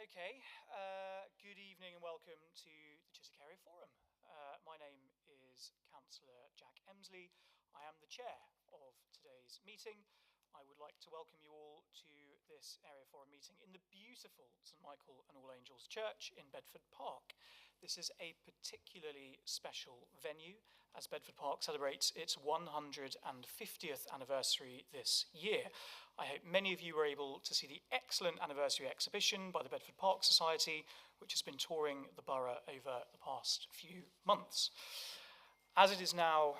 Okay, good evening and welcome to the Chiswick Area Forum. My name is Councillor Jack Emsley. I am the chair of today's meeting. I would like to welcome you all to this Area Forum meeting in the beautiful St Michael and All Angels Church in Bedford Park. This is a particularly special venue as Bedford Park celebrates its 150th anniversary this year. I hope many of you were able to see the excellent anniversary exhibition by the Bedford Park Society, which has been touring the borough over the past few months. As it is now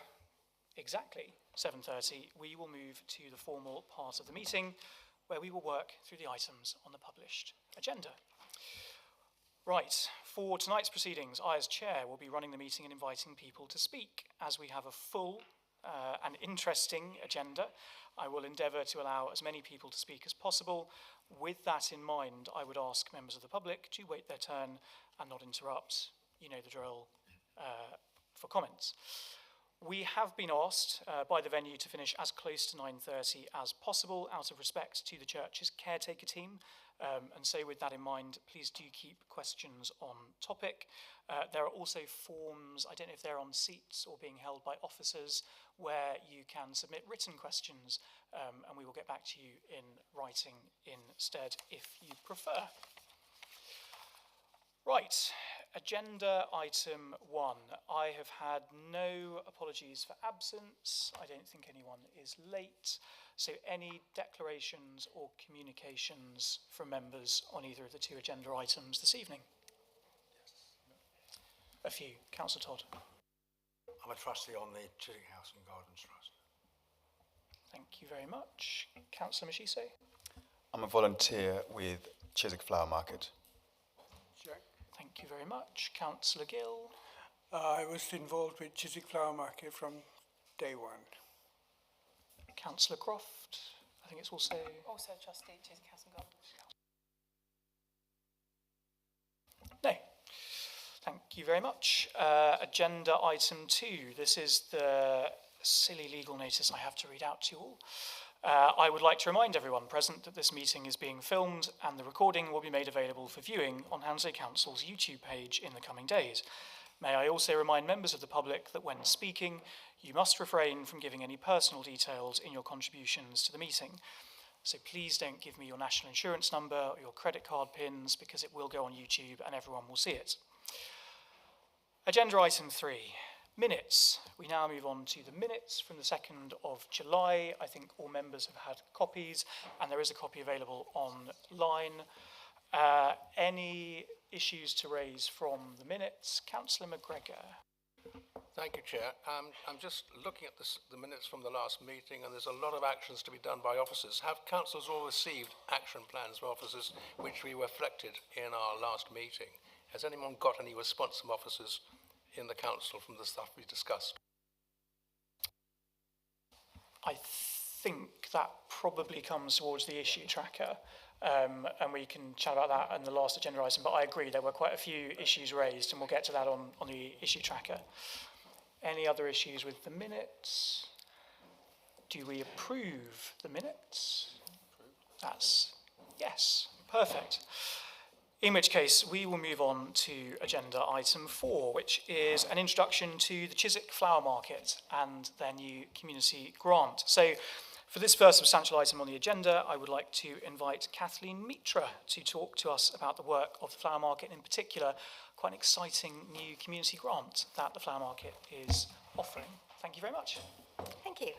exactly 7:30, we will move to the formal part of the meeting, where we will work through the items on the published agenda. Right, for tonight's proceedings, I as chair will be running the meeting and inviting people to speak. As we have a full and interesting agenda, I will endeavour to allow as many people to speak as possible. With that in mind, I would ask members of the public to wait their turn and not interrupt. You know the drill for comments. We have been asked by the venue to finish as close to 9:30 as possible out of respect to the church's caretaker team. And so with that in mind, please do keep questions on topic. There are also forms, I don't know if they're on seats or being held by officers, where you can submit written questions and we will get back to you in writing instead if you prefer. Right, agenda item 1. I have had no apologies for absence. I don't think anyone is late. So any declarations or communications from members on either of the two agenda items this evening? Yes. A few. Councillor Todd. I'm a trustee on the Chiswick House and Gardens Trust. Thank you very much. Councillor Machise. I'm a volunteer with Chiswick Flower Market. Jack. Thank you very much. Councillor Gill. I was involved with Chiswick Flower Market from day one. Councillor Croft. I think it's also trustee at Chiswick House and Gardens. No. Thank you very much. Agenda item 2. This is the silly legal notice I have to read out to you all. I would like to remind everyone present that this meeting is being filmed and the recording will be made available for viewing on Hounslow Council's YouTube page in the coming days. May I also remind members of the public that when speaking, you must refrain from giving any personal details in your contributions to the meeting. So please don't give me your national insurance number or your credit card pins because it will go on YouTube and everyone will see it. Agenda item 3. Minutes. We now move on to the minutes from the 2nd of July. I think all members have had copies and there is a copy available online. Any issues to raise from the minutes? Councillor McGregor. Thank you, Chair. I'm just looking at the minutes from the last meeting and there's a lot of actions to be done by officers. Have councillors all received action plans from officers which we reflected in our last meeting? Has anyone got any response from officers in the council from the stuff we discussed? I think that probably comes towards the issue tracker, and we can chat about that in the last agenda item, but I agree there were quite a few issues raised and we'll get to that on the issue tracker. Any other issues with the minutes? Do we approve the minutes? That's yes, perfect. In which case, we will move on to agenda item 4, which is an introduction to the Chiswick Flower Market and their new community grant. So, for this first substantial item on the agenda, I would like to invite Kathleen Mitra to talk to us about the work of the Flower Market, in particular, quite an exciting new community grant that the Flower Market is offering. Thank you very much. Thank you.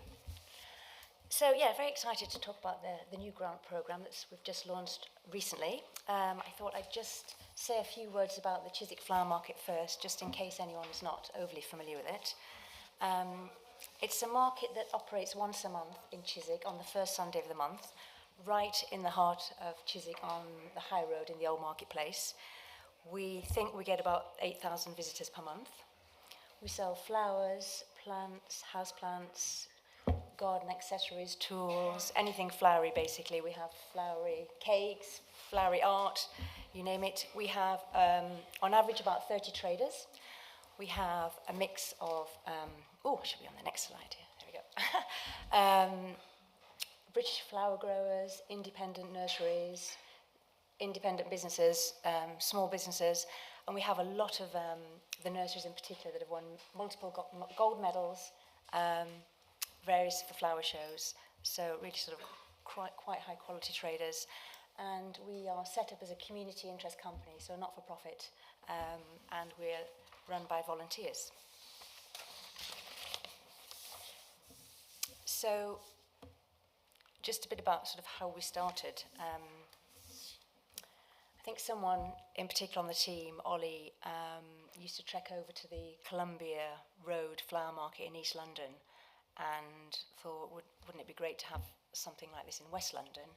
So yeah, very excited to talk about the new grant programme that we've just launched recently. I thought I'd just say a few words about the Chiswick Flower Market first, just in case anyone is not overly familiar with it. It's a market that operates once a month in Chiswick on the first Sunday of the month, right in the heart of Chiswick on the High Road in the Old Marketplace. We think we get about 8,000 visitors per month. We sell flowers, plants, houseplants, garden accessories, tools, anything flowery basically. We have flowery cakes, flowery art, you name it. We have on average about 30 traders. We have a mix of, should be on the next slide here, there we go. British flower growers, independent nurseries, independent businesses, small businesses, and we have a lot of the nurseries in particular that have won multiple gold medals, various for flower shows, so really sort of quite high quality traders. And we are set up as a community interest company, so not for profit, and we're run by volunteers. So just a bit about sort of how we started. I think someone in particular on the team, Ollie, used to trek over to the Columbia Road Flower Market in East London and thought, wouldn't it be great to have something like this in West London?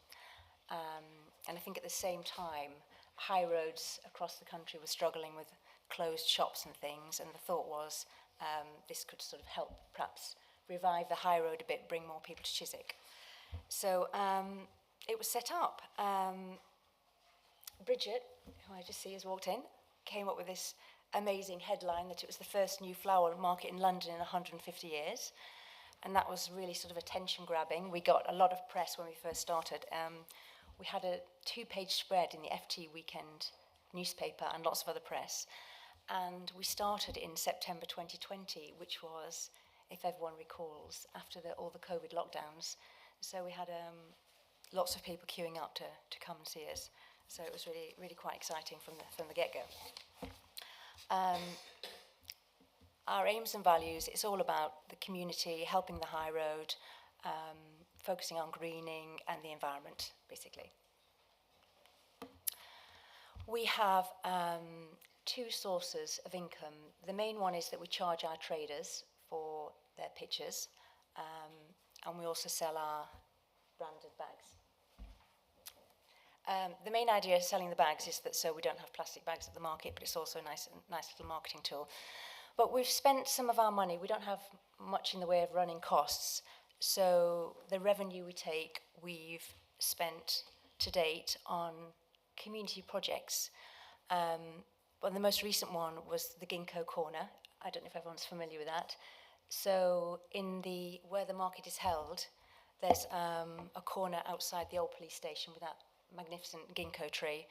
And I think at the same time, high roads across the country were struggling with closed shops and things, and the thought was this could sort of help perhaps revive the high road a bit, bring more people to Chiswick. So it was set up. Bridget, who I just see has walked in, came up with this amazing headline that it was the first new flower market in London in 150 years. And that was really sort of attention grabbing. We got a lot of press when we first started. We had a 2-page spread in the FT Weekend newspaper and lots of other press. And we started in September 2020, which was, if everyone recalls, after all the COVID lockdowns. So we had lots of people queuing up to come and see us. So it was really, really quite exciting from the get-go. Our aims and values, it's all about the community, helping the high road, focusing on greening and the environment, basically. We have 2 sources of income. The main one is that we charge our traders for their pictures, and we also sell our branded bags. The main idea of selling the bags is that so we don't have plastic bags at the market, but it's also a nice little marketing tool. But we've spent some of our money. We don't have much in the way of running costs. So the revenue we take, we've spent to date on community projects. Well, the most recent one was the Ginkgo Corner. I don't know if everyone's familiar with that. So where the market is held, there's a corner outside the old police station with that magnificent ginkgo tree.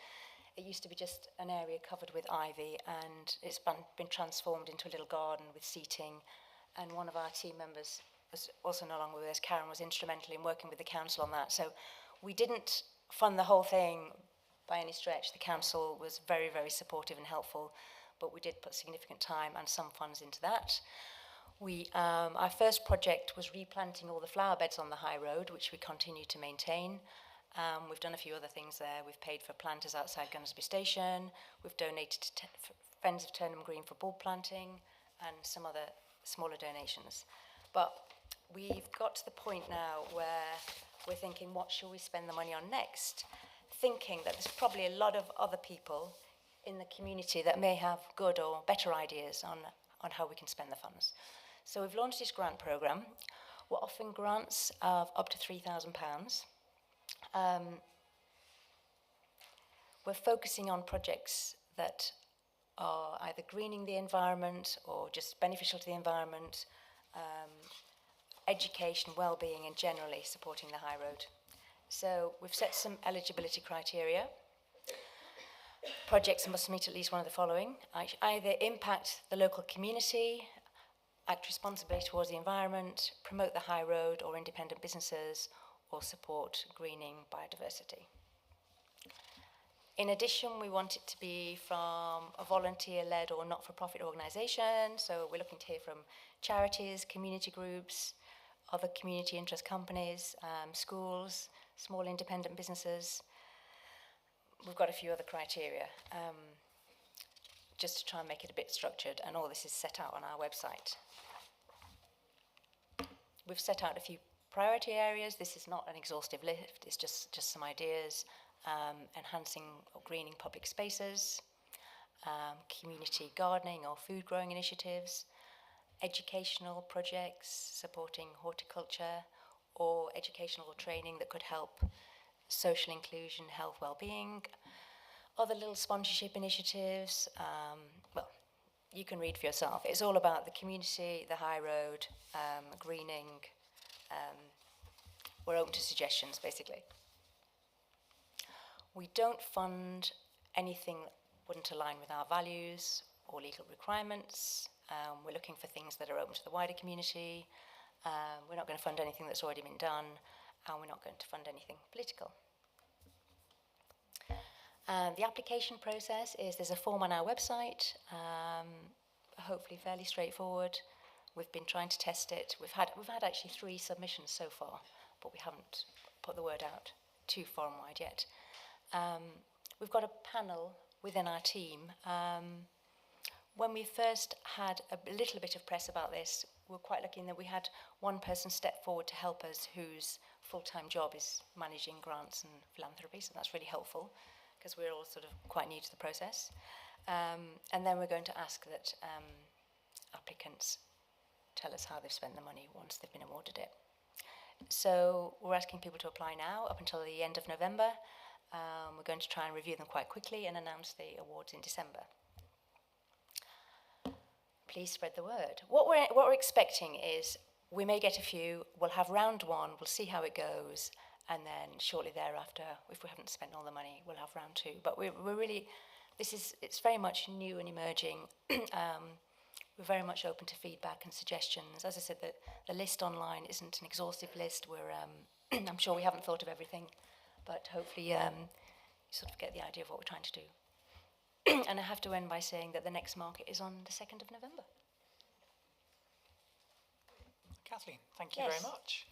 It used to be just an area covered with ivy, and it's been transformed into a little garden with seating. And one of our team members was also no longer with us. Karen was instrumental in working with the council on that. So we didn't fund the whole thing by any stretch. The council was very, very supportive and helpful, but we did put significant time and some funds into that. Our first project was replanting all the flower beds on the high road, which we continue to maintain. We've done a few other things there. We've paid for planters outside Gunnersby Station. We've donated to Friends of Turnham Green for bulb planting and some other smaller donations. But we've got to the point now where we're thinking, what shall we spend the money on next? Thinking that there's probably a lot of other people in the community that may have good or better ideas on how we can spend the funds. So we've launched this grant programme. We're offering grants of up to £3,000. We're focusing on projects that are either greening the environment or just beneficial to the environment, education, well-being, and generally supporting the high road. So we've set some eligibility criteria. Projects must meet at least one of the following: either impact the local community, act responsibly towards the environment, promote the high road or independent businesses, or support greening biodiversity. In addition, we want it to be from a volunteer-led or not-for-profit organisation. So we're looking to hear from charities, community groups, other community interest companies, schools, small independent businesses. We've got a few other criteria just to try and make it a bit structured, and all this is set out on our website. We've set out a few priority areas. This is not an exhaustive list, it's just some ideas. Enhancing or greening public spaces, community gardening or food growing initiatives, educational projects supporting horticulture or educational training that could help social inclusion, health, well-being, other little sponsorship initiatives. Well, you can read for yourself. It's all about the community, the high road, greening. We're open to suggestions, basically. We don't fund anything that wouldn't align with our values or legal requirements. We're looking for things that are open to the wider community. We're not going to fund anything that's already been done, and we're not going to fund anything political. The application process is, there's a form on our website, hopefully fairly straightforward. We've been trying to test it. We've had actually 3 submissions so far, but we haven't put the word out too far and wide yet. We've got a panel within our team. When we first had a little bit of press about this, we were quite lucky in that we had one person step forward to help us whose full-time job is managing grants and philanthropy, so that's really helpful because we're all sort of quite new to the process. And then we're going to ask that applicants tell us how they've spent the money once they've been awarded it. So we're asking people to apply now up until the end of November. We're going to try and review them quite quickly and announce the awards in December. Please spread the word. What we're expecting is we may get a few, we'll have round 1, we'll see how it goes, and then shortly thereafter, if we haven't spent all the money, we'll have round 2. But we're really, it's very much new and emerging. We're very much open to feedback and suggestions. As I said, the list online isn't an exhaustive list. We're, I'm sure we haven't thought of everything, but hopefully you sort of get the idea of what we're trying to do. And I have to end by saying that the next market is on the 2nd of November. Kathleen, thank you Yes. very much.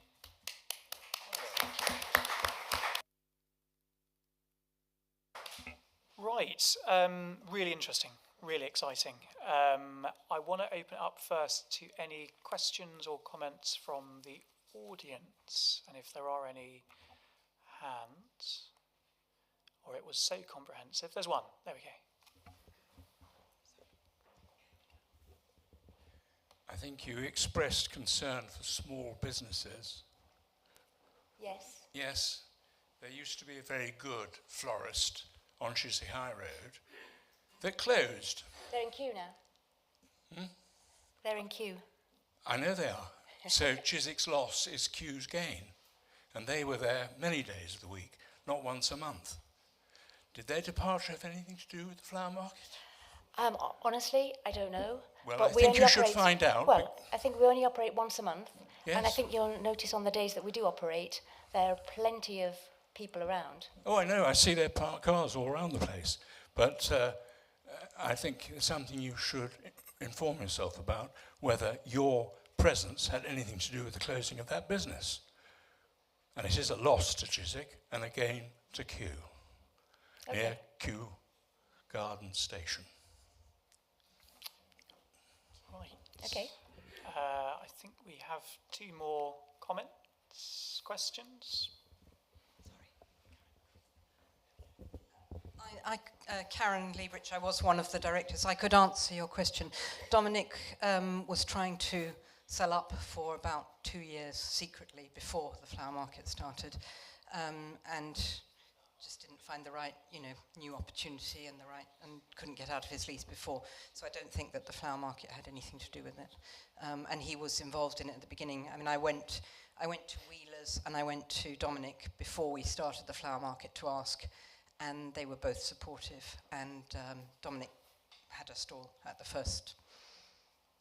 Right, really interesting, really exciting. I want to open it up first to any questions or comments from the audience, and if there are any hands, or it was so comprehensive. There's one, there we go. I think you expressed concern for small businesses. Yes. Yes, there used to be a very good florist on Chiswick High Road that closed. They're in queue now. They're in queue. I know they are. So Chiswick's loss is Q's gain. And they were there many days of the week, not once a month. Did their departure have anything to do with the flower market? Honestly, I don't know. Well, but I we think only you should operate- find out. Well, I think we only operate once a month. And I Yes. think you'll notice on the days that we do operate, there are plenty of people around. Oh, I know. I see their parked cars all around the place. But I think it's something you should inform yourself about, whether your presence had anything to do with the closing of that business. And it is a loss to Chiswick and a gain to Kew, near Kew Garden Station. Right. Okay. I think we have 2 more comments, questions. Karen Liebrich, I was one of the directors. I could answer your question. Dominic was trying to sell up for about 2 years secretly before the flower market started, and just didn't find the right, new opportunity and couldn't get out of his lease before. So I don't think that the flower market had anything to do with it. And he was involved in it at the beginning. I mean, I went to Wheeler's and I went to Dominic before we started the flower market to ask, and they were both supportive. And Dominic had a stall at the first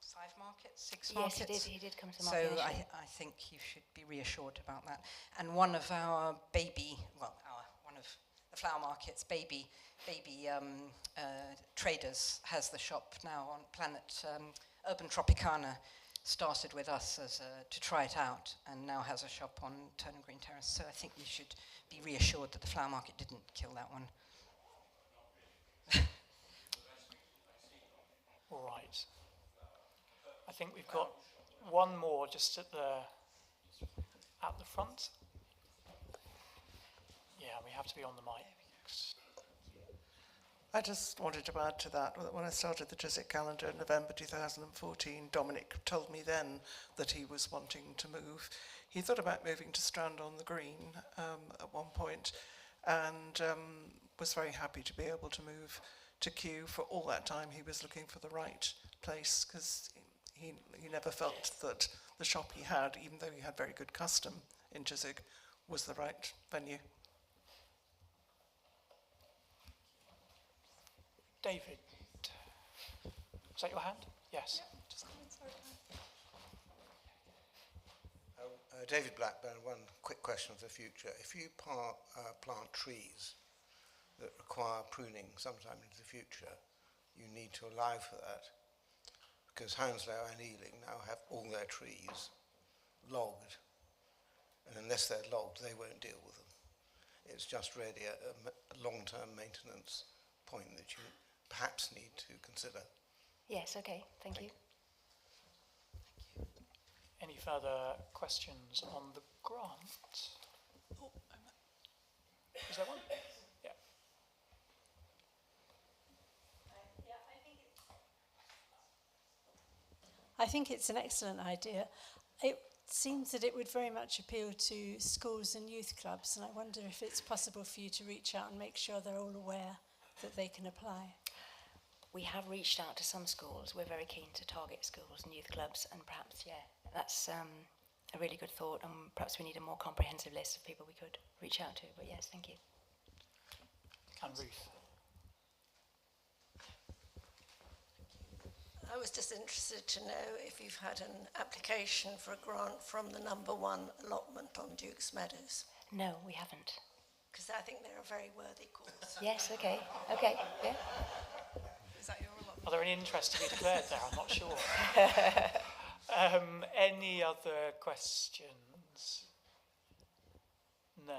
5 markets, 6 markets. Yes, he did come to the market. So I think you should be reassured about that. And one of our one of the flower market's baby traders has the shop now on Planet Urban Tropicana. Started with us to try it out, and now has a shop on Turnham Green Terrace. So I think you should be reassured that the flower market didn't kill that one. All right. I think we've got one more just at the front. Yeah, we have to be on the mic. I just wanted to add to that when I started the Chiswick calendar in November 2014, Dominic told me then that he was wanting to move. He thought about moving to Strand on the Green at one point, and was very happy to be able to move to Kew. For all that time he was looking for the right place, because he never felt that the shop he had, even though he had very good custom in Chiswick, was the right venue. David, is that your hand? Yes. David Blackburn, one quick question for the future. If you plant trees that require pruning sometime into the future, you need to allow for that, because Hounslow and Ealing now have all their trees logged, and unless they're logged, they won't deal with them. It's just really a long-term maintenance point that you perhaps need to consider. Yes, okay, thank you. Any further questions on the grant? Is there one? Yeah. I think it's an excellent idea. It seems that it would very much appeal to schools and youth clubs, and I wonder if it's possible for you to reach out and make sure they're all aware that they can apply. We have reached out to some schools. We're very keen to target schools and youth clubs, and perhaps, yeah, that's a really good thought, and perhaps we need a more comprehensive list of people we could reach out to, but yes, thank you. And Ruth. I was just interested to know if you've had an application for a grant from the number 1 allotment on Duke's Meadows. No, we haven't. Because I think they're a very worthy cause. Yes, okay, yeah. Is that your allotment? Are there any interest to be declared there? I'm not sure. Any other questions? No.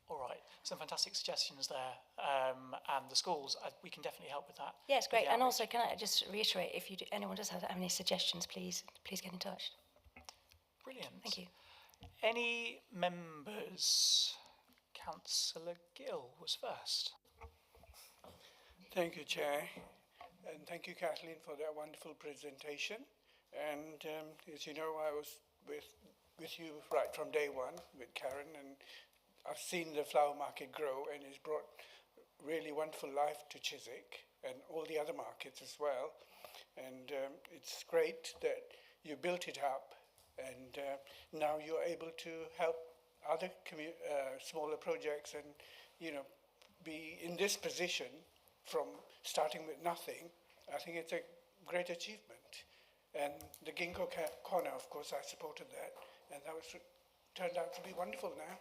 All right. Some fantastic suggestions there. And the schools, we can definitely help with that. Yes, great. The And outreach. also, can I just reiterate, if anyone does have any suggestions, please get in touch. Brilliant. Thank you. Any members? Councillor Gill was first. Thank you, Chair. And thank you, Kathleen, for that wonderful presentation. And as you know, I was with you right from day one with Karen, and I've seen the flower market grow, and it's brought really wonderful life to Chiswick and all the other markets as well. And it's great that you built it up, and now you're able to help other smaller projects, and be in this position from starting with nothing. I think it's a great achievement. And the Ginkgo corner, of course, I supported that, and that turned out to be wonderful now.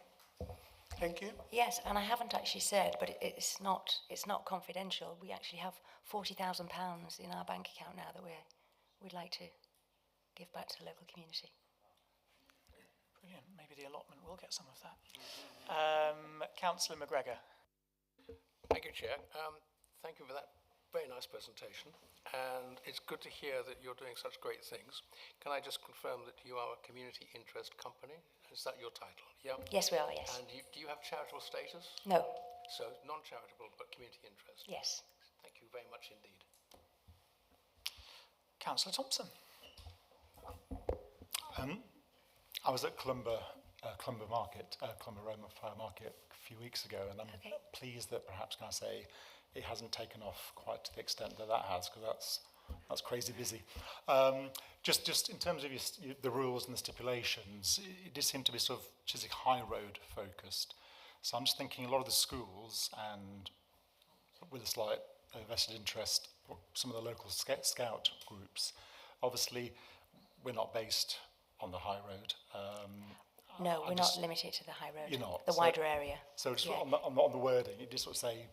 Thank you. Yes, and I haven't actually said, but it's not confidential. We actually have £40,000 in our bank account now that we'd like to give back to the local community. Brilliant. Maybe the allotment will get some of that. Councillor McGregor. Thank you, Chair. Thank you for that very nice presentation. And it's good to hear that you're doing such great things. Can I just confirm that you are a community interest company? Is that your title? Yeah. Yes, we are, yes. And do you have charitable status? No. So non-charitable, but community interest? Yes. Thank you very much indeed. Councillor Thompson. I was at Columba Market, Columba Roma Flower Market a few weeks ago, and I'm pleased that perhaps, can I say, it hasn't taken off quite to the extent that has, because that's crazy busy. Just in terms of the rules and the stipulations, it did seem to be sort of Chiswick High Road focused. So I'm just thinking a lot of the schools, and with a slight vested interest, some of the local scout groups, obviously we're not based on the high road. No, we're not limited to the high road. You're not. The wider area. So just on the wording, you just sort of say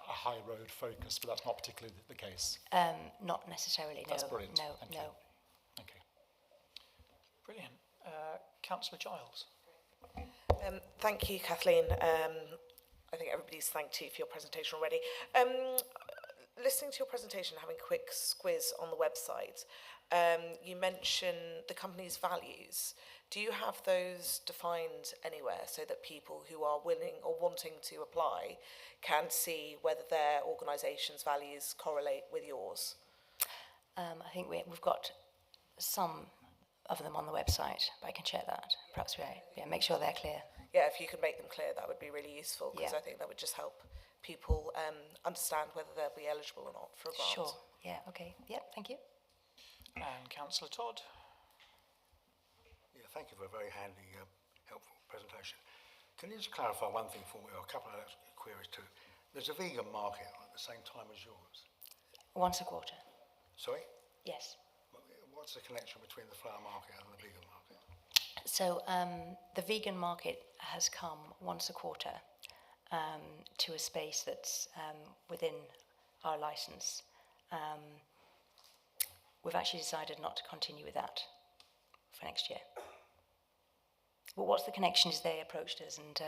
a high road focus, but that's not particularly the case. Not necessarily, no. That's brilliant. No, Thank no. you. Okay. Brilliant. Councillor Giles. Thank you, Kathleen. I think everybody's thanked you for your presentation already. Listening to your presentation, having a quick squiz on the website, you mentioned the company's values. Do you have those defined anywhere so that people who are willing or wanting to apply can see whether their organisation's values correlate with yours? I think we've got some of them on the website, but I can check that. Perhaps make sure they're clear. Yeah, if you could make them clear, that would be really useful, because I think that would just help people understand whether they'll be eligible or not for a grant. Sure, yeah, okay. Yep, thank you. And Councillor Todd. Yeah, thank you for a very handy, helpful presentation. Can you just clarify one thing for me, or a couple of queries too? There's a vegan market at the same time as yours. Once a quarter. Sorry? Yes. What's the connection between the flower market and the vegan market? So the vegan market has come once a quarter to a space that's within our license. We've actually decided not to continue with that for next year. But what's the connection is they approached us, and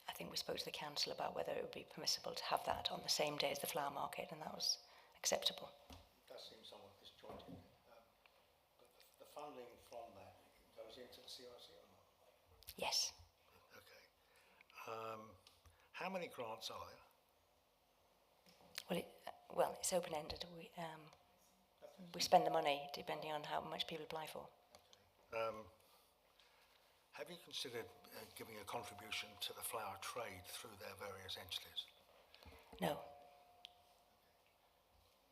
I think we spoke to the council about whether it would be permissible to have that on the same day as the flower market, and that was acceptable. It does seem somewhat disjointed. But the funding from that goes into the CRC or not? Yes. Okay. How many grants are there? Well, it's open-ended. We spend the money depending on how much people apply for. Have you considered giving a contribution to the flower trade through their various entities? No.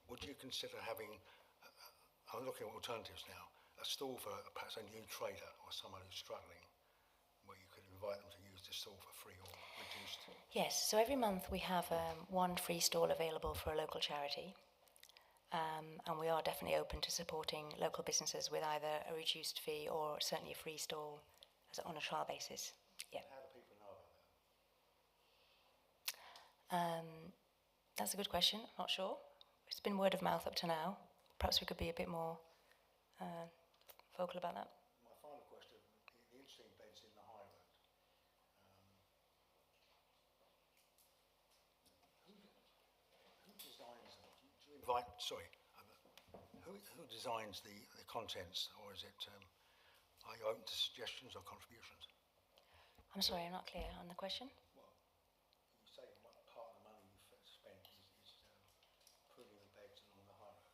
Would you consider having, I'm looking at alternatives now, a stall for perhaps a new trader or someone who's struggling, where you could invite them to use the stall for free or reduced? Yes, so every month we have one free stall available for a local charity. And we are definitely open to supporting local businesses with either a reduced fee or certainly a free stall on a trial basis. Yeah. How do people know about that? That's a good question. I'm not sure. It's been word of mouth up to now. Perhaps we could be a bit more vocal about that. My final question, the interesting beds in the high road. Who designs them? Do you invite, sorry, who designs the contents, or is it, are you open to suggestions or contributions? I'm sorry, I'm not clear on the question. Well, you say what part of the money you spend is pruning the beds along the high road.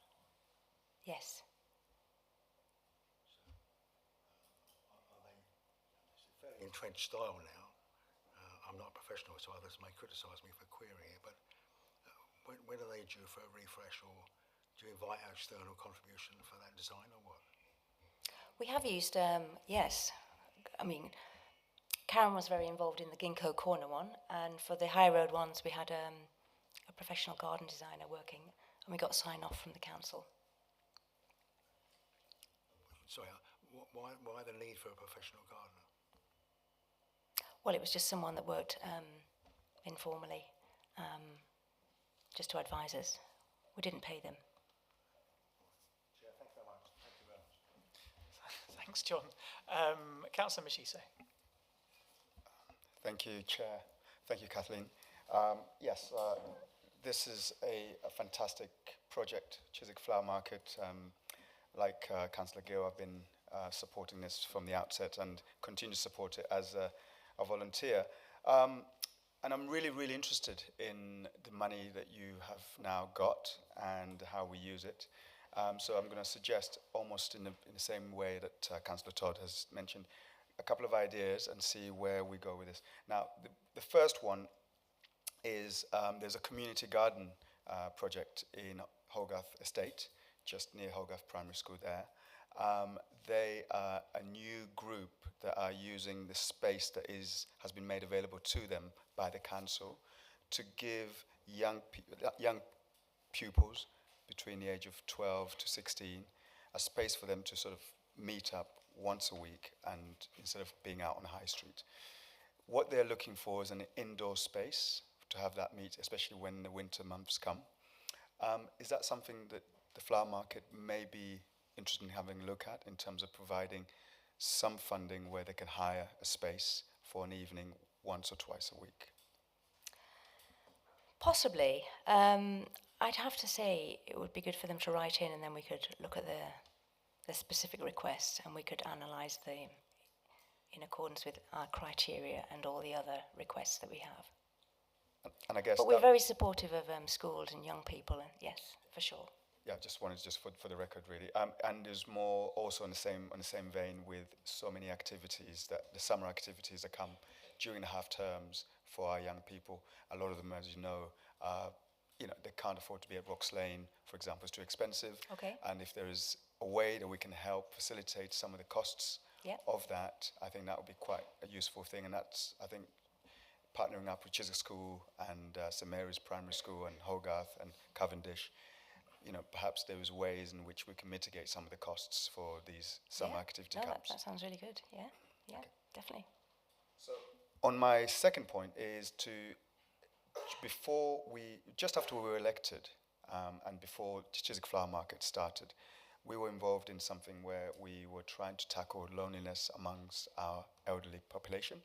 Yes. So, are they, it's a fairly entrenched style now. I'm not a professional, so others may criticise me for querying it, but when are they due for a refresh, or do you invite external contribution for that design, or what? We have used, yes. I mean, Karen was very involved in the Ginkgo Corner one, and for the high road ones, we had a professional garden designer working, and we got sign off from the council. Sorry, why the need for a professional gardener? Well, it was just someone that worked informally, just to advise us. We didn't pay them. Chair, thank you very much. Thank you very much. Thanks, John. Councillor Machise. Thank you, Chair. Thank you, Kathleen. Yes, this is a fantastic project, Chiswick Flower Market. Like Councillor Gill, I've been supporting this from the outset and continue to support it as a volunteer. And I'm really, really interested in the money that you have now got and how we use it. So I'm going to suggest, almost in the same way that Councillor Todd has mentioned, a couple of ideas and see where we go with this. Now, the first one is there's a community garden project in Hogarth Estate, just near Hogarth Primary School there. They are a new group that are using the space that has been made available to them by the council to give young pupils between the age of 12 to 16 a space for them to sort of meet up once a week, and instead of being out on the high street. What they're looking for is an indoor space to have that meet, especially when the winter months come. Is that something that the flower market may be interested in having a look at, in terms of providing some funding where they can hire a space for an evening once or twice a week? Possibly. I'd have to say it would be good for them to write in, and then we could look at the specific requests, and we could analyse them in accordance with our criteria and all the other requests that we have. And I guess, but we're very supportive of schools and young people, and yes, for sure. Yeah, just wanted for the record, really. And there's more also on the same vein with so many activities, that the summer activities that come during the half terms for our young people. A lot of them, as you know, they can't afford to be at Rocks Lane, for example. It's too expensive. Okay. And if there is a way that we can help facilitate some of the costs of that, I think that would be quite a useful thing. And that's, I think, partnering up with Chiswick School and St Mary's Primary School and Hogarth and Cavendish, perhaps there's ways in which we can mitigate some of the costs for these summer activity camps. That sounds really good. Yeah, definitely. So, on my second point is just after we were elected, and before Chiswick Flower Market started, we were involved in something where we were trying to tackle loneliness amongst our elderly population,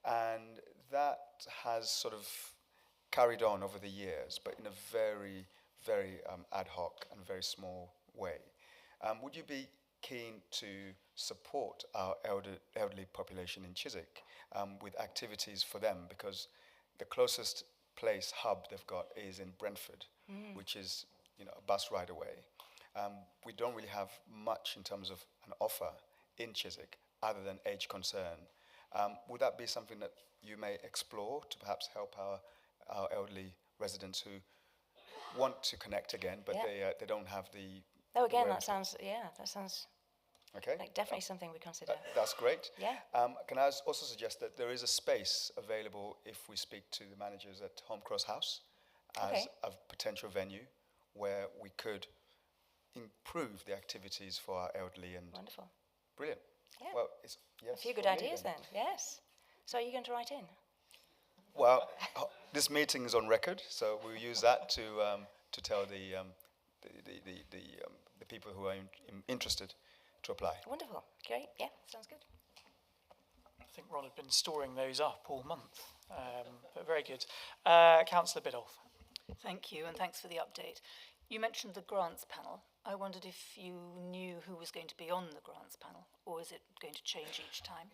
and that has sort of carried on over the years, but in a very, very ad hoc and very small way. Would you be keen to support our elderly population in Chiswick with activities for them? Because the closest hub they've got is in Brentford, which is a bus ride away. We don't really have much in terms of an offer in Chiswick other than age concern. Would that be something that you may explore to perhaps help our elderly residents who want to connect again, but they don't have the... Oh, again, that sounds okay. Like definitely something we consider. That's great. Yeah. Can I also suggest that there is a space available if we speak to the managers at Home Cross House as a potential venue where we could improve the activities for our elderly. And wonderful. Brilliant. Yeah. Well, a few good ideas then. Yes. So are you going to write in? Well, this meeting is on record, so we'll use that to tell the people who are interested to apply. Wonderful. Great. Yeah, sounds good. I think Ron had been storing those up all month, but very good. Councillor Biddulph. Thank you, and thanks for the update. You mentioned the grants panel. I wondered if you knew who was going to be on the grants panel, or is it going to change each time?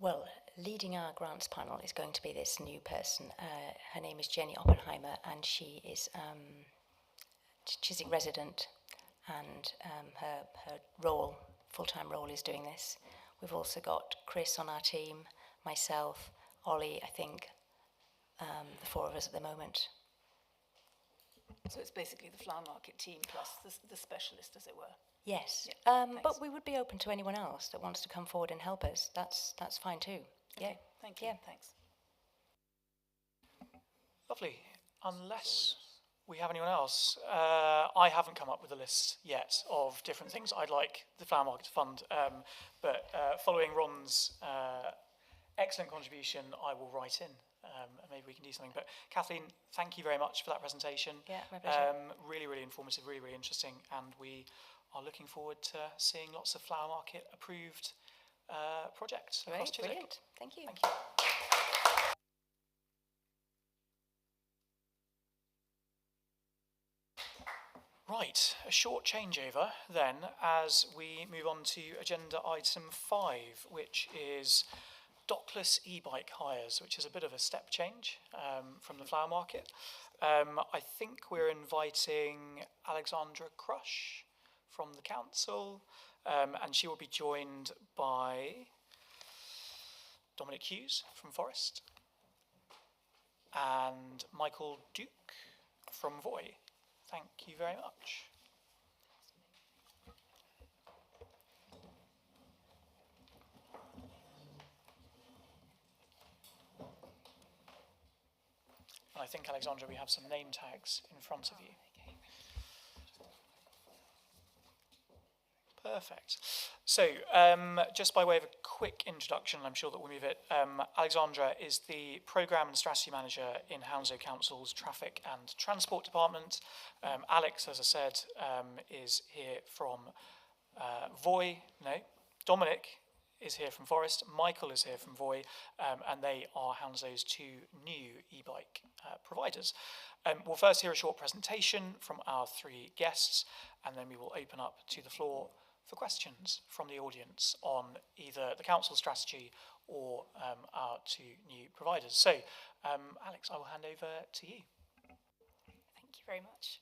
Well, leading our grants panel is going to be this new person. Her name is Jenny Oppenheimer, and she is Chiswick resident, and her role, full-time role, is doing this. We've also got Chris on our team, myself, Ollie, I think, the four of us at the moment. So it's basically the flower market team plus the specialist, as it were. Yes, Yeah, but we would be open to anyone else that wants to come forward and help us. That's fine too. Okay, Yeah. Thank you. Yeah. Thanks. Lovely. Unless we have anyone else, I haven't come up with a list yet of different things I'd like the flower market to fund. But following Ron's excellent contribution, I will write in. And maybe we can do something. But Kathleen, thank you very much for that presentation. Yeah, my pleasure. Really, really informative, really, really interesting. And we are looking forward to seeing lots of flower market approved projects across Chiswick. Brilliant. Thank you. Thank you. Right, a short changeover then as we move on to agenda item 5, which is dockless e-bike hires, which is a bit of a step change from the flower market. I think we're inviting Alexandra Crush from the council, and she will be joined by Dominic Hughes from Forest and Michael Duke from Voy. Thank you very much. And I think, Alexandra, we have some name tags in front of you. Perfect. So, just by way of a quick introduction, I'm sure that we'll move it. Alexandra is the Programme and Strategy Manager in Hounslow Council's Traffic and Transport Department. Alex, as I said, is here from Voy. No, Dominic is here from Forest. Michael is here from Voy, and they are Hounslow's two new e-bike providers. We'll first hear a short presentation from our three guests, and then we will open up to the floor for questions from the audience on either the council strategy or our two new providers. So, Alex, I will hand over to you. Thank you very much.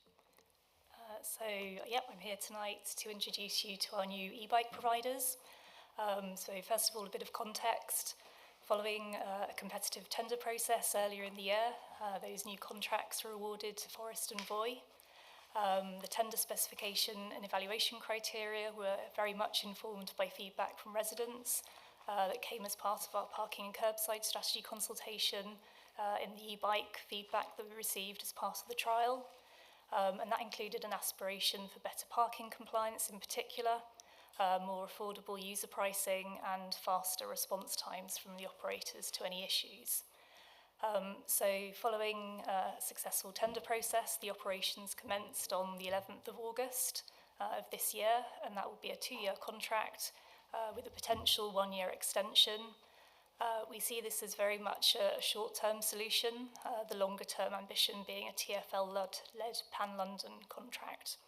I'm here tonight to introduce you to our new e-bike providers. So first of all, a bit of context. Following a competitive tender process earlier in the year, those new contracts were awarded to Forest and Voy. The tender specification and evaluation criteria were very much informed by feedback from residents that came as part of our parking and curbside strategy consultation, in the e-bike feedback that we received as part of the trial. And that included an aspiration for better parking compliance in particular, more affordable user pricing and faster response times from the operators to any issues. So following a successful tender process, the operations commenced on the 11th of August of this year, and that will be a 2-year contract with a potential 1-year extension. We see this as very much a short-term solution, the longer-term ambition being a TfL-led Pan-London contract,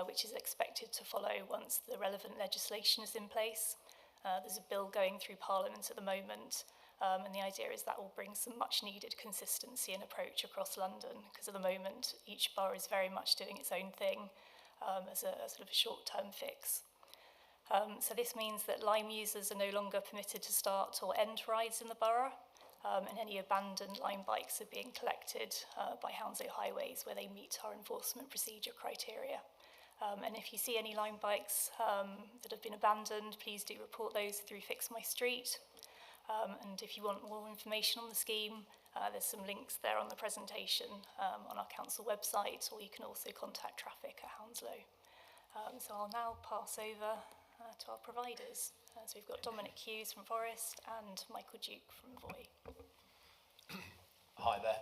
which is expected to follow once the relevant legislation is in place. There's a bill going through Parliament at the moment, and the idea is that will bring some much-needed consistency and approach across London, because at the moment each borough is very much doing its own thing as a sort of a short-term fix. So this means that Lime users are no longer permitted to start or end rides in the borough, and any abandoned Lime bikes are being collected by Hounslow Highways where they meet our enforcement procedure criteria. And if you see any Lime bikes that have been abandoned, please do report those through Fix My Street. And if you want more information on the scheme, there's some links there on the presentation on our council website, or you can also contact traffic at Hounslow. So I'll now pass over to our providers. So we've got Dominic Hughes from Forest and Michael Duke from Voy. Hi there.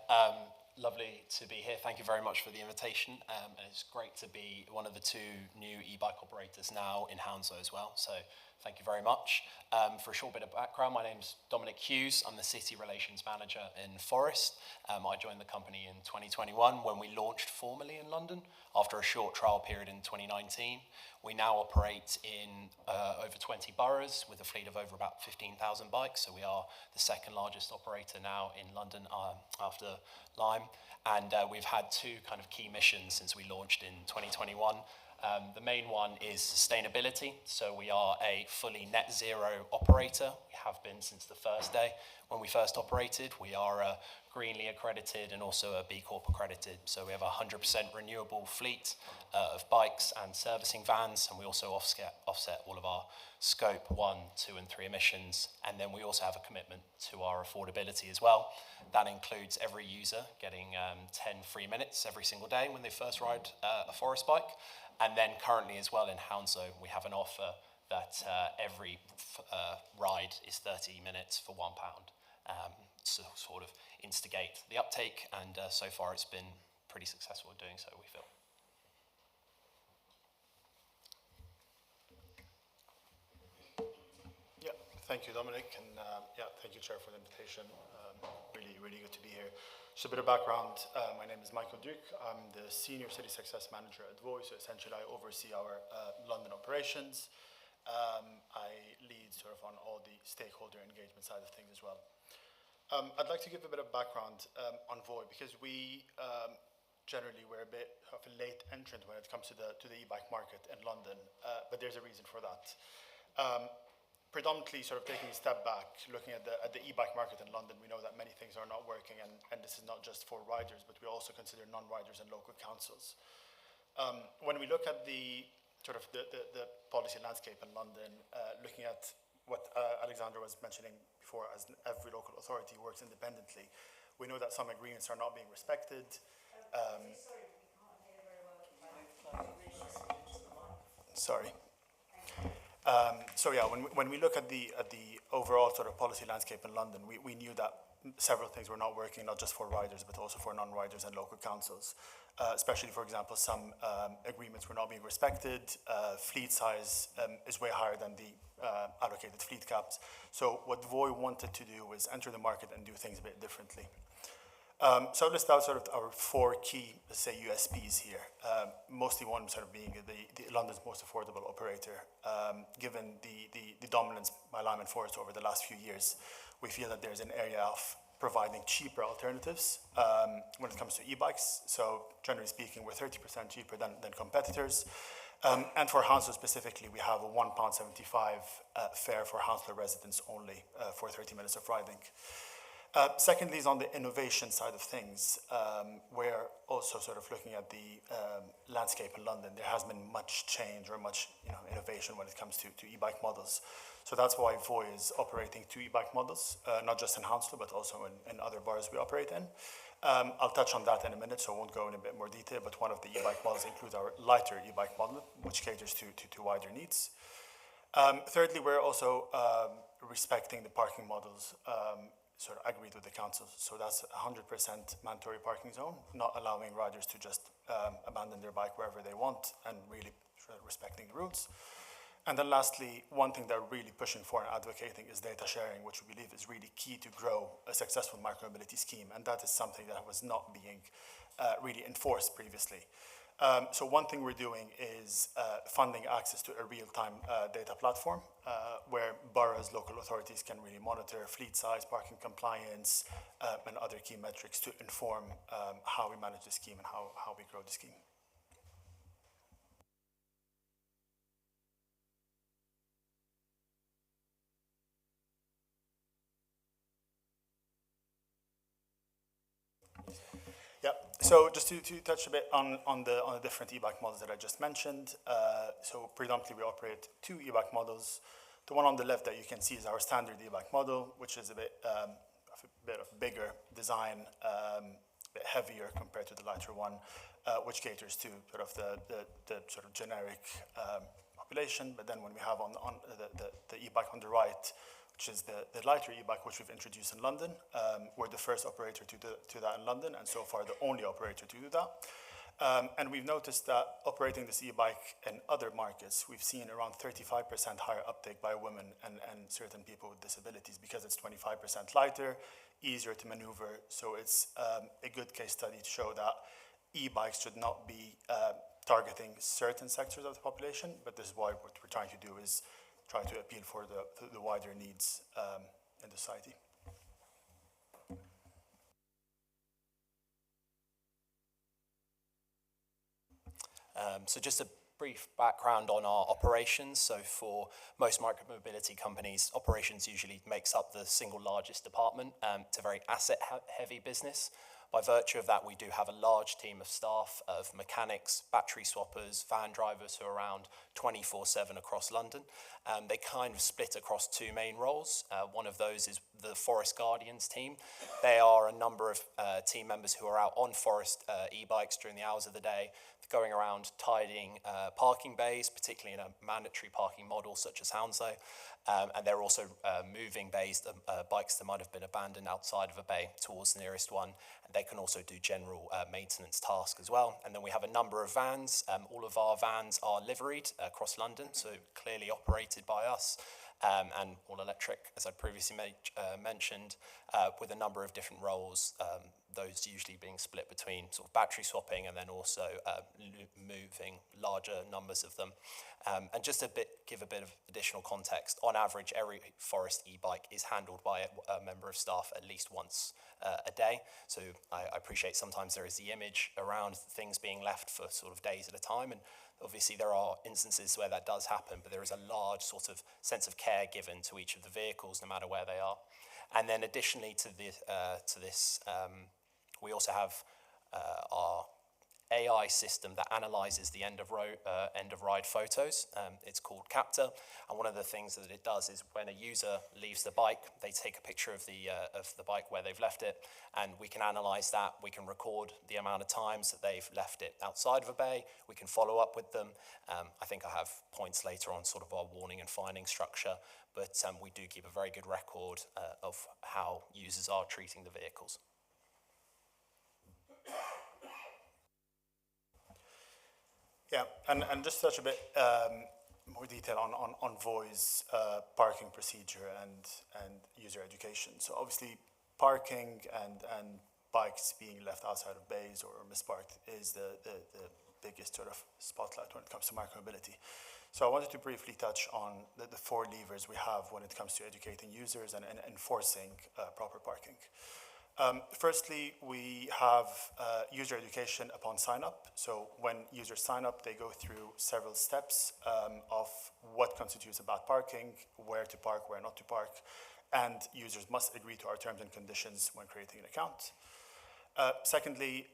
Lovely to be here. Thank you very much for the invitation. And it's great to be one of the 2 new e-bike operators now in Hounslow as well. So thank you very much. For a short bit of background, my name's Dominic Hughes. I'm the City Relations Manager in Forest. I joined the company in 2021 when we launched formally in London after a short trial period in 2019. We now operate in over 20 boroughs with a fleet of over about 15,000 bikes. So we are the 2nd largest operator now in London after Lime. And we've had 2 kind of key missions since we launched in 2021. The main one is sustainability. So we are a fully net zero operator. We have been since the first day when we first operated. We are greenly accredited and also a B Corp accredited. So we have a 100% renewable fleet of bikes and servicing vans, and we also offset all of our scope 1, 2 and 3 emissions. And then we also have a commitment to our affordability as well. That includes every user getting 10 free minutes every single day when they first ride a Forest bike. And then currently as well in Hounslow, we have an offer that every ride is 30 minutes for £1. To sort of instigate the uptake, and so far it's been pretty successful in doing so, we feel. Yeah, thank you, Dominic, and thank you, Chair, for the invitation. Really good to be here. Just a bit of background. My name is Michael Duke. I'm the Senior City Success Manager at Voy, so essentially I oversee our London operations. I lead sort of on all the stakeholder engagement side of things as well. I'd like to give a bit of background on Voy, because we generally we're a bit of a late entrant when it comes to the e-bike market in London, but there's a reason for that. Predominantly sort of taking a step back, looking at the e-bike market in London, we know that many things are not working, and this is not just for riders, but we also consider non-riders and local councils. When we look at the sort of the policy landscape in London, looking at what Alexandra was mentioning before, as every local authority works independently, we know that some agreements are not being respected. Sorry. So yeah, when we look at the overall sort of policy landscape in London, we knew that several things were not working, not just for riders, but also for non-riders and local councils. Especially, for example, some agreements were not being respected. Fleet size is way higher than the allocated fleet caps. So what Voy wanted to do was enter the market and do things a bit differently. So I'll list out sort of our 4 key, let's say, USPs here. Mostly one sort of being the London's most affordable operator. Given the dominance by Lime and Forest over the last few years, we feel that there's an area of providing cheaper alternatives when it comes to e-bikes. So generally speaking, we're 30% cheaper than competitors. And for Hounslow specifically, we have a £1.75 fare for Hounslow residents only for 30 minutes of riding. Secondly is on the innovation side of things. We're also sort of looking at the landscape in London. There has been much change or much innovation when it comes to e-bike models. So that's why Voy is operating 2 e-bike models, not just in Hounslow, but also in other boroughs we operate in. I'll touch on that in a minute, so I won't go in a bit more detail, but one of the e-bike models includes our lighter e-bike model, which caters to wider needs. Thirdly, we're also respecting the parking models sort of agreed with the council. So that's 100% mandatory parking zone, not allowing riders to just abandon their bike wherever they want and really respecting the rules. And then lastly, one thing that we're really pushing for and advocating is data sharing, which we believe is really key to grow a successful micromobility scheme. And that is something that was not being really enforced previously. So one thing we're doing is funding access to a real-time data platform where boroughs, local authorities can really monitor fleet size, parking compliance, and other key metrics to inform how we manage the scheme and how we grow the scheme. Yeah, so just to touch a bit on the different e-bike models that I just mentioned. So predominantly we operate 2 e-bike models. The one on the left that you can see is our standard e-bike model, which is a bit of bigger design, a bit heavier compared to the lighter one, which caters to sort of the sort of generic population. But then when we have on the e-bike on the right, which is the lighter e-bike, which we've introduced in London. We're the first operator to do that in London, and so far the only operator to do that. And we've noticed that operating this e-bike in other markets, we've seen around 35% higher uptake by women and certain people with disabilities because it's 25% lighter, easier to maneuver. So it's a good case study to show that e-bikes should not be targeting certain sectors of the population, but this is why what we're trying to do is try to appeal for the wider needs in the society. So just a brief background on our operations. So for most micromobility companies, operations usually makes up the single largest department. It's a very asset-heavy business. By virtue of that, we do have a large team of staff of mechanics, battery swappers, van drivers who are around 24/7 across London. They kind of split across 2 main roles. One of those is the Forest Guardians team. They are a number of team members who are out on forest e-bikes during the hours of the day, going around tidying parking bays, particularly in a mandatory parking model such as Hounslow. And they're also moving bays, bikes that might have been abandoned outside of a bay towards the nearest one. And they can also do general maintenance tasks as well. And then we have a number of vans. All of our vans are liveried across London, so clearly operated by us. And all electric, as I previously mentioned, with a number of different roles, those usually being split between sort of battery swapping and then also moving larger numbers of them. And just give a bit of additional context, on average, every forest e-bike is handled by a member of staff at least once a day. So I appreciate sometimes there is the image around things being left for sort of days at a time, and obviously there are instances where that does happen, but there is a large sort of sense of care given to each of the vehicles, no matter where they are. And then additionally to this, we also have our AI system that analyzes the end of ride photos. It's called Capture, and one of the things that it does is when a user leaves the bike, they take a picture of the bike where they've left it, and we can analyze that. We can record the amount of times that they've left it outside of a bay. We can follow up with them. I think I have points later on sort of our warning and fining structure, but we do keep a very good record of how users are treating the vehicles. Yeah, and just touch a bit more detail on Voy's parking procedure and user education. So obviously parking and bikes being left outside of bays or misparked is the biggest sort of spotlight when it comes to micromobility. So I wanted to briefly touch on the 4 levers we have when it comes to educating users and enforcing proper parking. Firstly, we have user education upon sign up. So when users sign up, they go through several steps of what constitutes a bad parking, where to park, where not to park. and users must agree to our terms and conditions when creating an account. Secondly,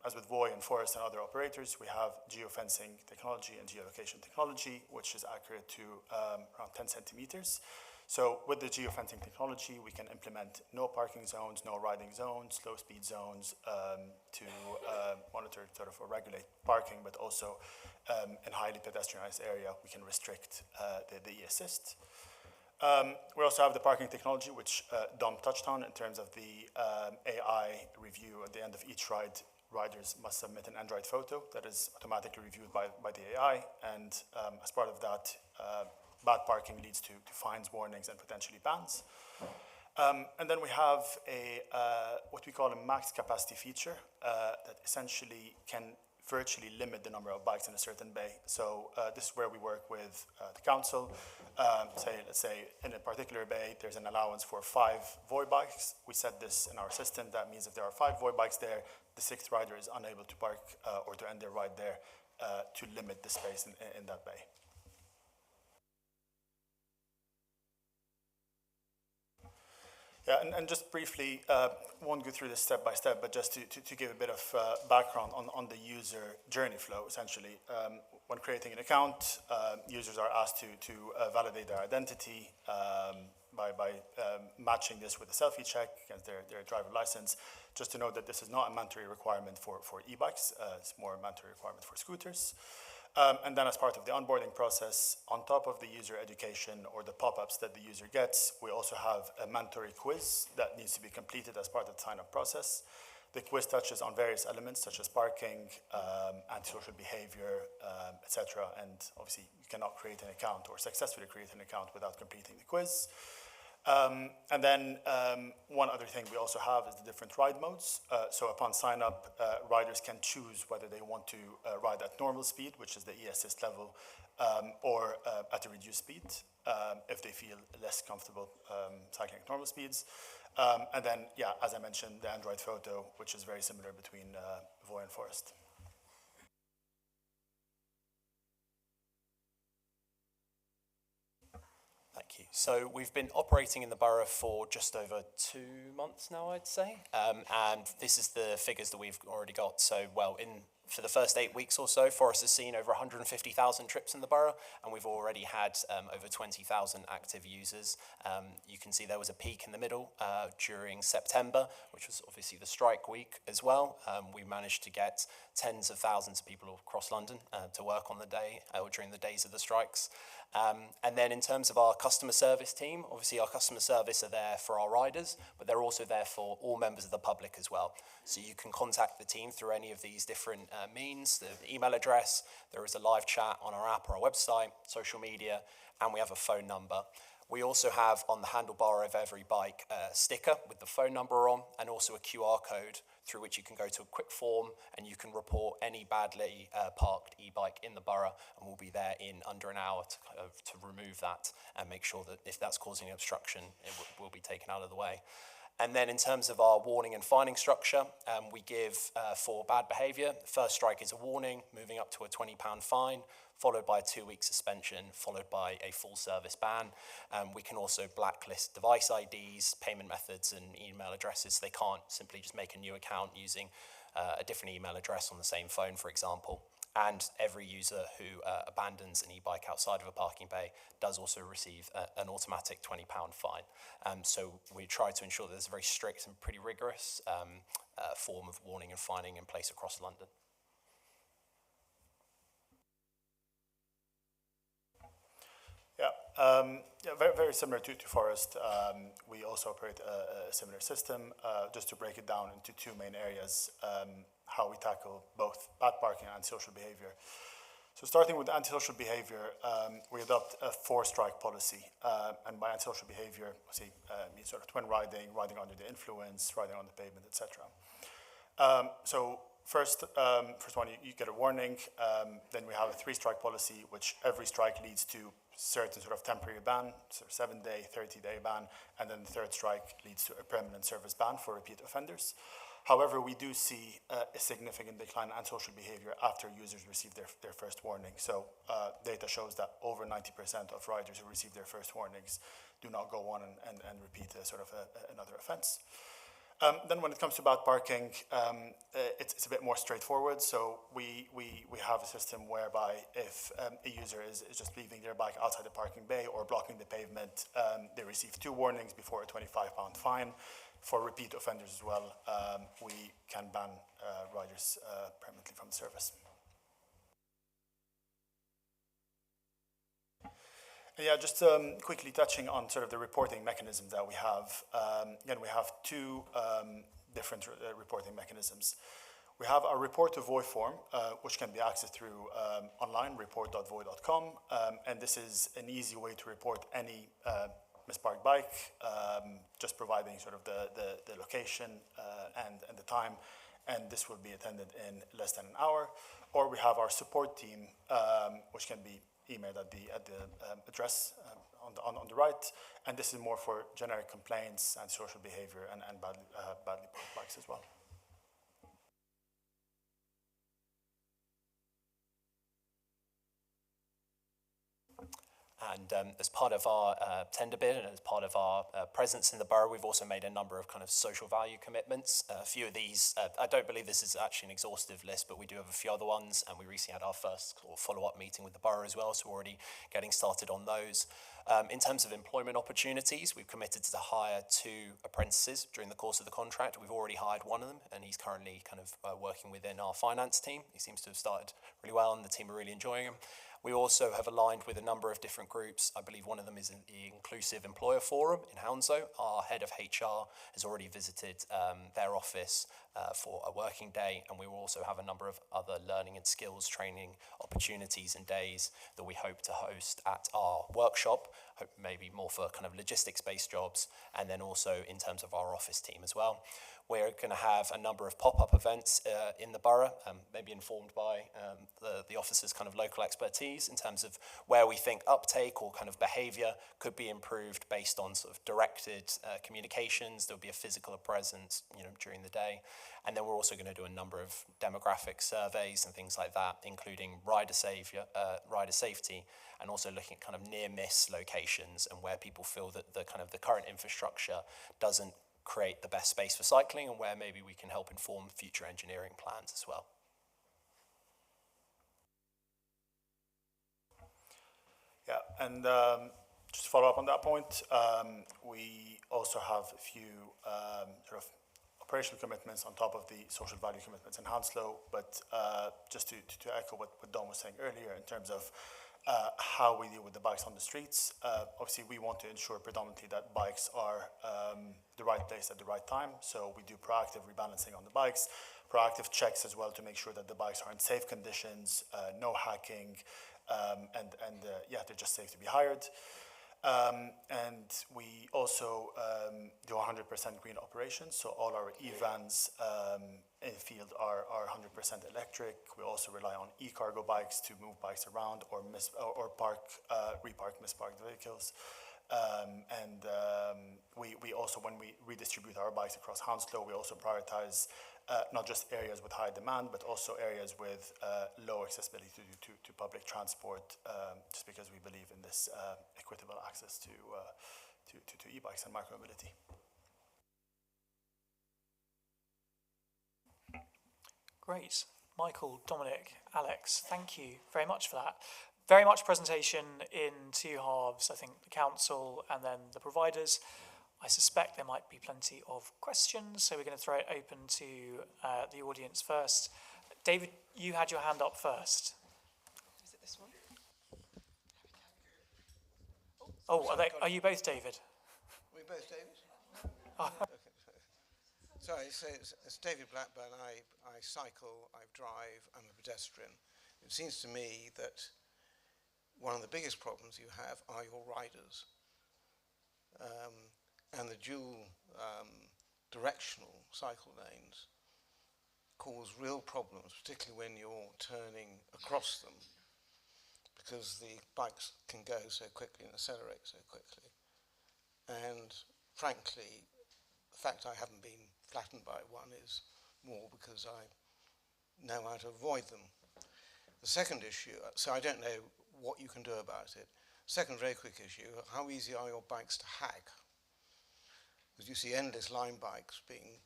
as with Voy and Forest and other operators, we have geofencing technology and geolocation technology, which is accurate to around 10 centimeters. So with the geofencing technology, we can implement no parking zones, no riding zones, low speed zones to monitor sort of or regulate parking, but also in highly pedestrianized area, we can restrict the e-assist. We also have the parking technology, which Dom touched on in terms of the AI review at the end of each ride. Riders must submit an Android photo that is automatically reviewed by the AI, and as part of that, bad parking leads to fines, warnings, and potentially bans. And then we have what we call a max capacity feature that essentially can virtually limit the number of bikes in a certain bay. So this is where we work with the council. Let's say in a particular bay, there's an allowance for 5 Voy bikes. We set this in our system. That means if there are 5 Voy bikes there, the 6th rider is unable to park or to end their ride there to limit the space in that bay. Yeah, and just briefly, won't go through this step by step, but just to give a bit of background on the user journey flow, essentially. When creating an account, users are asked to validate their identity by matching this with a selfie check against their driver license. Just to note that this is not a mandatory requirement for e-bikes, it's more a mandatory requirement for scooters. And then as part of the onboarding process, on top of the user education or the pop-ups that the user gets, we also have a mandatory quiz that needs to be completed as part of the sign-up process. The quiz touches on various elements such as parking, antisocial behavior, etc. And obviously, you cannot create an account or successfully create an account without completing the quiz. And then one other thing we also have is the different ride modes. So upon sign up, riders can choose whether they want to ride at normal speed, which is the e-assist level, or at a reduced speed, if they feel less comfortable cycling at normal speeds. And then, yeah, as I mentioned, the Android photo, which is very similar between Voy and Forest. Thank you. So we've been operating in the borough for just over 2 months now, I'd say. And this is the figures that we've already got. So, well, for the first 8 weeks or so, Forest has seen over 150,000 trips in the borough, and we've already had over 20,000 active users. You can see there was a peak in the middle during September, which was obviously the strike week as well. We managed to get tens of thousands of people across London to work on the day or during the days of the strikes. And then in terms of our customer service team, obviously our customer service are there for our riders, but they're also there for all members of the public as well. So you can contact the team through any of these different means, the email address, there is a live chat on our app or our website, social media, and we have a phone number. We also have on the handlebar of every bike a sticker with the phone number on, and also a QR code through which you can go to a quick form and you can report any badly parked e-bike in the borough, and we'll be there in under an hour to remove that and make sure that if that's causing obstruction, it will be taken out of the way. And then in terms of our warning and fining structure, we give for bad behaviour. First strike is a warning, moving up to a £20 fine, followed by a 2-week suspension, followed by a full service ban. We can also blacklist device IDs, payment methods, and email addresses. They can't simply just make a new account using a different email address on the same phone, for example. And every user who abandons an e-bike outside of a parking bay does also receive an automatic £20 fine. So we try to ensure that there's a very strict and pretty rigorous form of warning and fining in place across London. Very, very similar to Forest. We also operate a similar system. Just to break it down into 2 main areas, how we tackle both bad parking and antisocial behavior. So starting with antisocial behavior, we adopt a 4-strike policy. And by antisocial behavior, means sort of twin riding, riding under the influence, riding on the pavement, etc. So first one, you get a warning. Then we have a 3-strike policy, which every strike leads to certain sort of temporary ban, so 7-day, 30-day ban, and then the 3rd strike leads to a permanent service ban for repeat offenders. However, we do see a significant decline in antisocial behavior after users receive their first warning. So data shows that over 90% of riders who receive their first warnings do not go on and repeat another offense. Then when it comes to bad parking, it's a bit more straightforward. So we have a system whereby if a user is just leaving their bike outside the parking bay or blocking the pavement, they receive 2 warnings before a £25 fine. For repeat offenders as well, we can ban riders permanently from the service. Yeah, just quickly touching on sort of the reporting mechanisms that we have. Again, we have 2 different reporting mechanisms. We have our report to Voi form, which can be accessed through online, report.voi.com. And this is an easy way to report any misparked bike, just providing sort of the location and the time. And this will be attended in less than an hour. Or we have our support team, which can be emailed at the address on the right, and this is more for generic complaints and social behavior and badly parked bikes as well. And as part of our tender bid and as part of our presence in the borough, we've also made a number of kind of social value commitments. A few of these, I don't believe this is actually an exhaustive list, but we do have a few other ones, and we recently had our first follow-up meeting with the borough as well, so we're already getting started on those. In terms of employment opportunities, we've committed to hire 2 apprentices during the course of the contract. We've already hired one of them, and he's currently kind of working within our finance team. He seems to have started really well, and the team are really enjoying him. We also have aligned with a number of different groups. I believe one of them is the Inclusive Employer Forum in Hounslow. Our head of HR has already visited their office for a working day, and we will also have a number of other learning and skills training opportunities and days that we hope to host at our workshop, maybe more for kind of logistics-based jobs, and then also in terms of our office team as well. We're going to have a number of pop-up events in the borough, maybe informed by the officers' kind of local expertise in terms of where we think uptake or kind of behaviour could be improved based on sort of directed communications. There'll be a physical presence, during the day, and then we're also going to do a number of demographic surveys and things like that, including rider safety, and also looking at kind of near-miss locations and where people feel that the current infrastructure doesn't create the best space for cycling, and where maybe we can help inform future engineering plans as well. Yeah, and just to follow up on that point, we also have a few sort of operational commitments on top of the social value commitments in Hounslow, but just to echo what Dom was saying earlier in terms of how we deal with the bikes on the streets. Obviously, we want to ensure predominantly that bikes are the right place at the right time. So we do proactive rebalancing on the bikes, proactive checks as well to make sure that the bikes are in safe conditions, no hacking, and they're just safe to be hired. And we also do 100% green operations, so all our e-vans in the field are 100% electric. We also rely on e-cargo bikes to move bikes around or repark misparked vehicles. We also, when we redistribute our bikes across Hounslow, we also prioritize not just areas with high demand, but also areas with low accessibility to public transport, just because we believe in this equitable access to e-bikes and micromobility. Great. Michael, Dominic, Alex, thank you very much for that. Very much presentation in 2 halves, I think the council and then the providers. I suspect there might be plenty of questions, so we're going to throw it open to the audience first. David, you had your hand up first. Is it this one? Oh, are you both David? Are we both David? Oh. Okay. Sorry, so it's David Blackburn. I cycle, I drive, I'm a pedestrian. It seems to me that one of the biggest problems you have are your riders. And the dual directional cycle lanes cause real problems, particularly when you're turning across them, because the bikes can go so quickly and accelerate so quickly. And frankly, the fact I haven't been flattened by one is more because I know how to avoid them. The second issue, so I don't know what you can do about it. Second very quick issue, how easy are your bikes to hack? Because you see endless line bikes being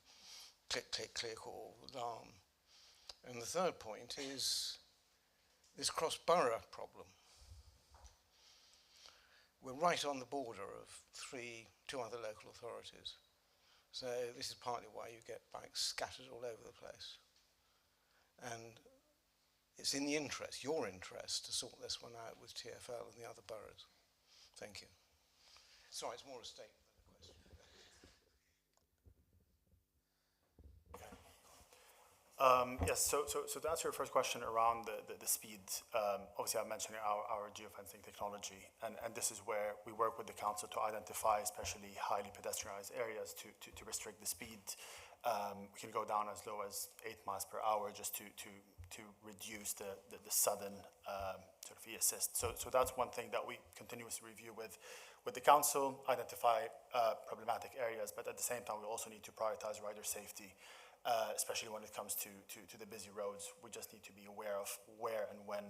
click, click, click, or alarm. And the third point is this cross-borough problem. We're right on the border of two other local authorities. So this is partly why you get bikes scattered all over the place. And it's in your interest to sort this one out with TfL and the other boroughs. Thank you. Sorry, it's more a statement than a question. Yes, so to answer your first question around the speed, obviously I'm mentioning our geofencing technology, and this is where we work with the council to identify especially highly pedestrianized areas to restrict the speed. We can go down as low as 8 miles per hour just to reduce the sudden sort of e-assist. So that's one thing that we continuously review with the council, identify problematic areas, but at the same time we also need to prioritize rider safety. Especially when it comes to the busy roads, we just need to be aware of where and when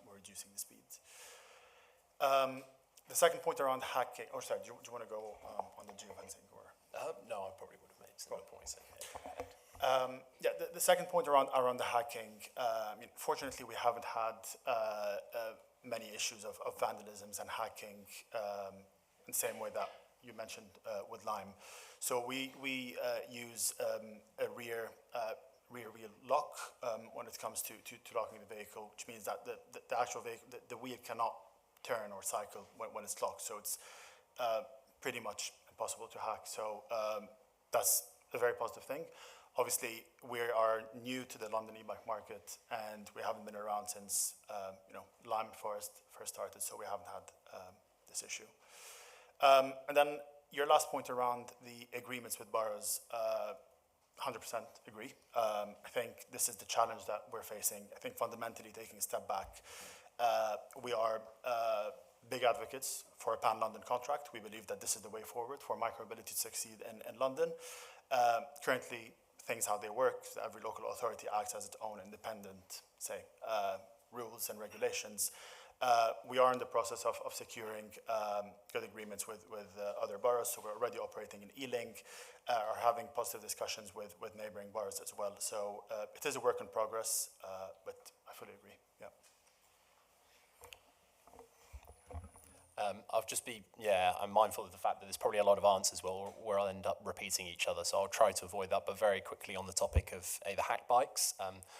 we're reducing the speeds. The second point around hacking, or sorry, do you want to go on the geofencing? Or? No, I probably would have made some points. Yeah, the second point around the hacking, fortunately we haven't had many issues of vandalisms and hacking in the same way that you mentioned with Lime. So we use a rear wheel lock when it comes to locking the vehicle, which means that the actual vehicle, the wheel cannot turn or cycle when it's locked. So it's pretty much impossible to hack. So that's a very positive thing. Obviously, we are new to the London e-bike market, and we haven't been around since Lime first started, so we haven't had this issue. And then your last point around the agreements with boroughs, 100% agree. I think this is the challenge that we're facing. I think fundamentally taking a step back, we are big advocates for a pan-London contract. We believe that this is the way forward for micromobility to succeed in London. Currently, things how they work, every local authority acts as its own independent, rules and regulations. We are in the process of securing good agreements with other boroughs, so we're already operating in E-Link, are having positive discussions with neighbouring boroughs as well. So it is a work in progress, but I fully agree, yeah. I'm mindful of the fact that there's probably a lot of answers where I'll end up repeating each other, so I'll try to avoid that, but very quickly on the topic of the hack bikes.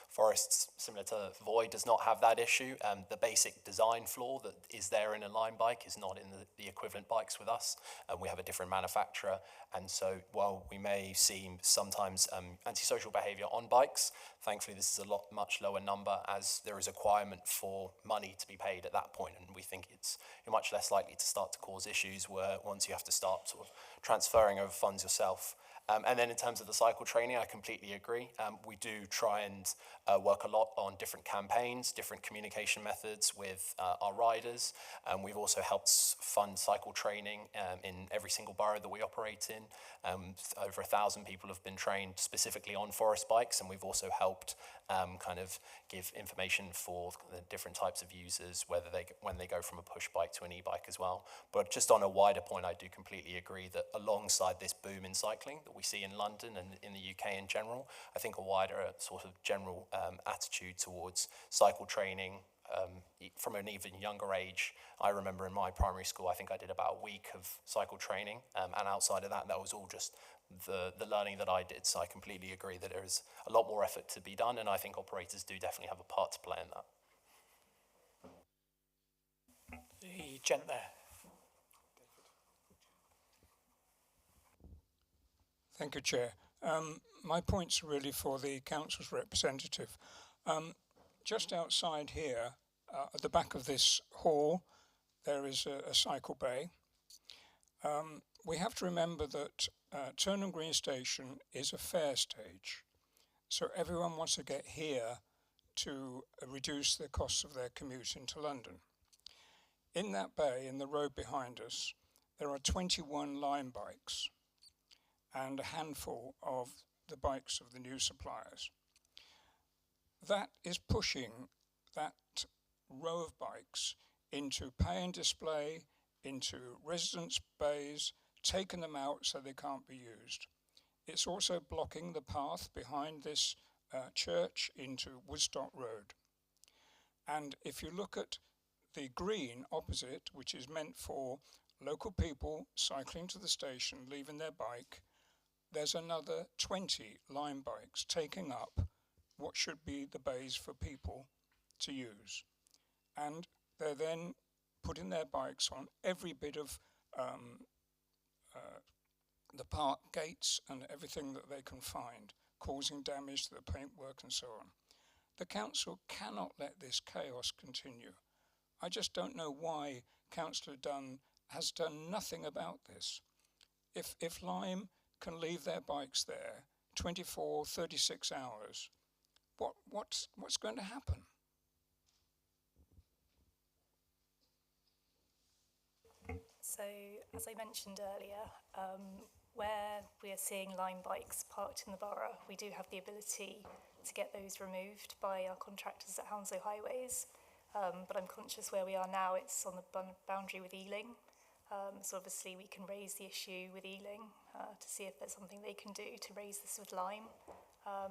Forests, similar to Voy, does not have that issue. The basic design flaw that is there in a Lime bike is not in the equivalent bikes with us. We have a different manufacturer, and so while we may see sometimes antisocial behaviour on bikes, thankfully this is a much lower number, as there is a requirement for money to be paid at that point, and we think you're much less likely to start to cause issues where once you have to start sort of transferring over funds yourself. And then in terms of the cycle training, I completely agree. We do try and work a lot on different campaigns, different communication methods with our riders. We've also helped fund cycle training in every single borough that we operate in. Over 1,000 people have been trained specifically on forest bikes, and we've also helped kind of give information for the different types of users, when they go from a push bike to an e-bike as well. But just on a wider point, I do completely agree that alongside this boom in cycling that we see in London and in the UK in general, I think a wider sort of general attitude towards cycle training from an even younger age. I remember in my primary school, I think I did about a week of cycle training, and outside of that was all just the learning that I did. So I completely agree that there is a lot more effort to be done, and I think operators do definitely have a part to play in that. The gent there. Thank you, Chair. My point's really for the council's representative. Just outside here, at the back of this hall, there is a cycle bay. We have to remember that Turnham Green Station is a fare stage, so everyone wants to get here to reduce the costs of their commute into London. In that bay, in the road behind us, there are 21 Lime bikes and a handful of the bikes of the new suppliers. That is pushing that row of bikes into pay and display, into residence bays, taking them out so they can't be used. It's also blocking the path behind this church into Woodstock Road. And if you look at the green opposite, which is meant for local people cycling to the station, leaving their bike, there's another 20 Lime bikes taking up what should be the bays for people to use. And they're then putting their bikes on every bit of the park gates and everything that they can find, causing damage to the paintwork and so on. The council cannot let this chaos continue. I just don't know why Councillor Dunn has done nothing about this. If Lime can leave their bikes there 24, 36 hours, what's going to happen? So, as I mentioned earlier, where we are seeing Lime bikes parked in the borough, we do have the ability to get those removed by our contractors at Hounslow Highways. But I'm conscious where we are now, it's on the boundary with Ealing. So obviously we can raise the issue with Ealing to see if there's something they can do to raise this with Lime.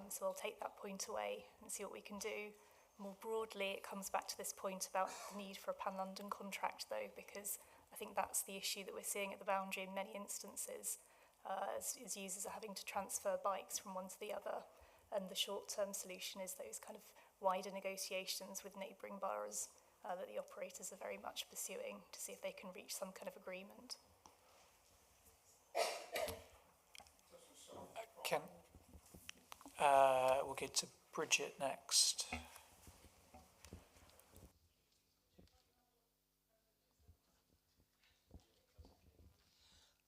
So I'll take that point away and see what we can do. More broadly, it comes back to this point about the need for a Pan-London contract though, because I think that's the issue that we're seeing at the boundary in many instances, as users are having to transfer bikes from one to the other. And the short-term solution is those kind of wider negotiations with neighbouring boroughs that the operators are very much pursuing to see if they can reach some kind of agreement. We'll get to Bridget next.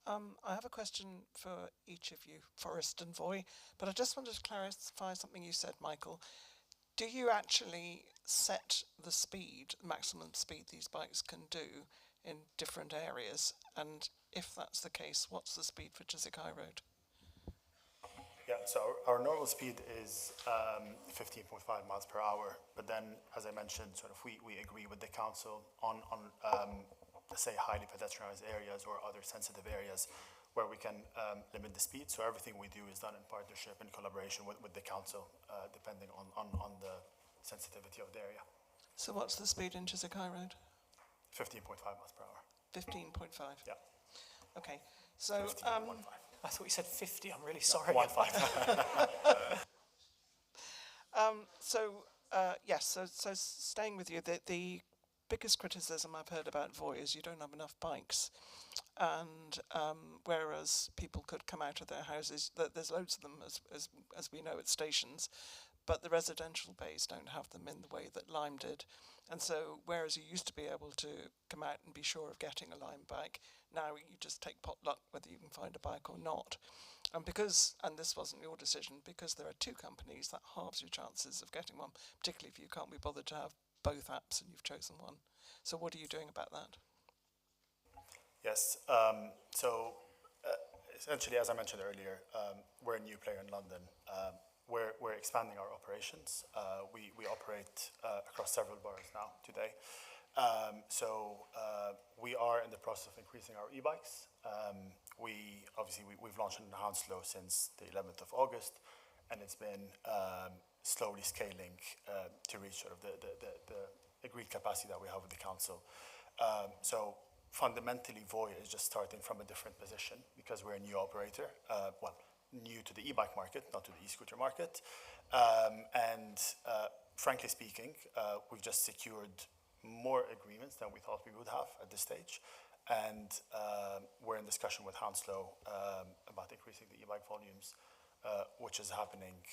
I have a question for each of you, Forrest and Voy, but I just wanted to clarify something you said, Michael. Do you actually set the speed, maximum speed these bikes can do in different areas? And if that's the case, what's the speed for Chiswick High Road? Yeah, so our normal speed is 15.5 miles per hour, but then, as I mentioned, sort of we agree with the council on let's say highly pedestrianised areas or other sensitive areas where we can limit the speed. So everything we do is done in partnership and collaboration with the council, depending on the sensitivity of the area. So what's the speed in Chiswick High Road? 15.5 miles per hour. 15.5? Yeah. Okay, so... 15.15. I thought you said 50, I'm really sorry. 1.5. Yes, so staying with you, the biggest criticism I've heard about Voy is you don't have enough bikes. And whereas people could come out of their houses, there's loads of them, as we know, at stations, but the residential bays don't have them in the way that Lime did. And so whereas you used to be able to come out and be sure of getting a Lime bike, now you just take pot luck whether you can find a bike or not. And and this wasn't your decision, because there are two companies, that halves your chances of getting one, particularly if you can't be bothered to have both apps and you've chosen one. So what are you doing about that? Yes, essentially, as I mentioned earlier, we're a new player in London. We're expanding our operations. We operate across several boroughs now today. We are in the process of increasing our e-bikes. We've launched in Hounslow since the 11th of August, and it's been slowly scaling to reach sort of the agreed capacity that we have with the council. Fundamentally, Voy is just starting from a different position because we're a new operator, new to the e-bike market, not to the e-scooter market. Frankly speaking, we've just secured more agreements than we thought we would have at this stage. And we're in discussion with Hounslow about increasing the e-bike volumes, which is happening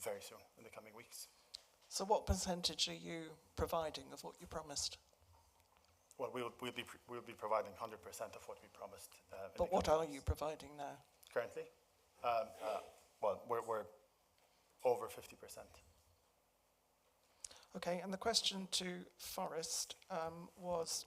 very soon in the coming weeks. So what percentage are you providing of what you promised? Well, we'll be providing 100% of what we promised. But what are you providing now? Currently? We're over 50%. Okay, and the question to Forrest was,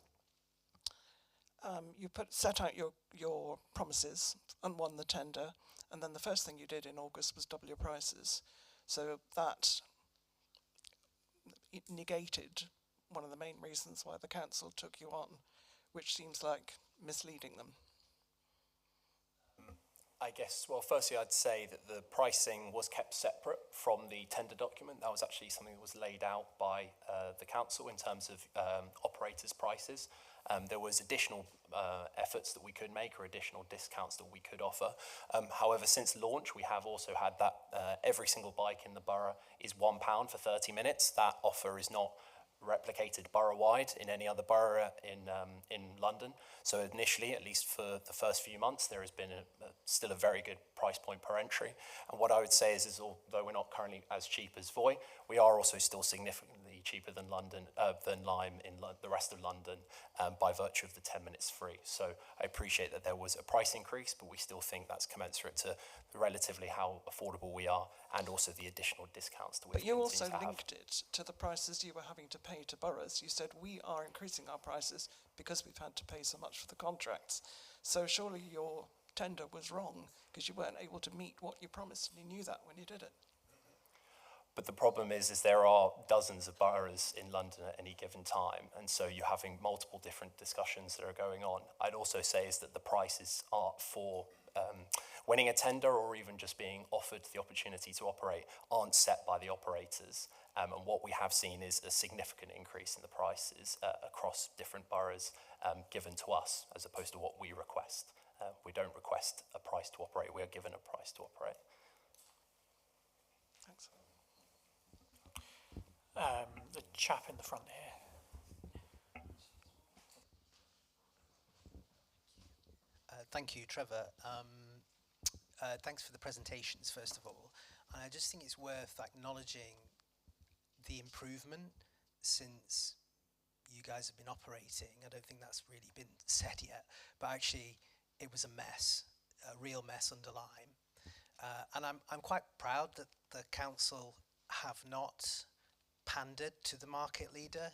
you set out your promises and won the tender, and then the first thing you did in August was double your prices. So that it negated one of the main reasons why the council took you on, which seems like misleading them. I guess, well, firstly, I'd say that the pricing was kept separate from the tender document. That was actually something that was laid out by the council in terms of operators' prices. There was additional efforts that we could make or additional discounts that we could offer. However, since launch, we have also had that every single bike in the borough is £1 for 30 minutes. That offer is not replicated borough-wide in any other borough in London. So initially, at least for the first few months, there has been still a very good price point per entry. And what I would say is although we're not currently as cheap as Voi, we are also still significantly cheaper than London, than Lime in the rest of London by virtue of the 10 minutes free. So I appreciate that there was a price increase, but we still think that's commensurate to relatively how affordable we are and also the additional discounts that we But you also linked it to the prices you were having to pay to boroughs. You said we are increasing our prices because we've had to pay so much for the contracts. So surely your tender was wrong because you weren't able to meet what you promised, and you knew that when you did it. But the problem is there are dozens of boroughs in London at any given time, and so you're having multiple different discussions that are going on. I'd also say is that the prices are for winning a tender or even just being offered the opportunity to operate aren't set by the operators. And what we have seen is a significant increase in the prices across different boroughs given to us as opposed to what we request. We don't request a price to operate, we are given a price to operate. Thanks. The chap in the front here. Thank you, Trevor. Thanks for the presentations, first of all. And I just think it's worth acknowledging the improvement since you guys have been operating. I don't think that's really been said yet, but actually it was a mess, a real mess under Lyme. And I'm quite proud that the council have not pandered to the market leader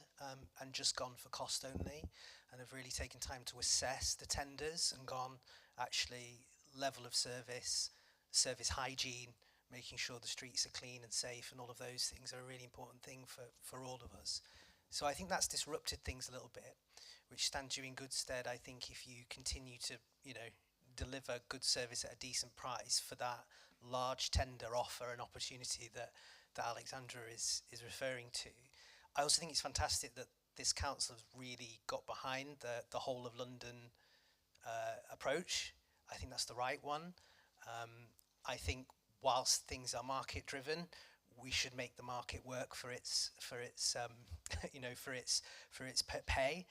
and just gone for cost only, and have really taken time to assess the tenders and gone actually level of service, service hygiene, making sure the streets are clean and safe, and all of those things are a really important thing for all of us. So I think that's disrupted things a little bit, which stands you in good stead, I think, if you continue to, deliver good service at a decent price for that large tender offer and opportunity that Alexandra is referring to. I also think it's fantastic that this council has really got behind the whole of London approach. I think that's the right one. I think whilst things are market driven, we should make the market work for its pay,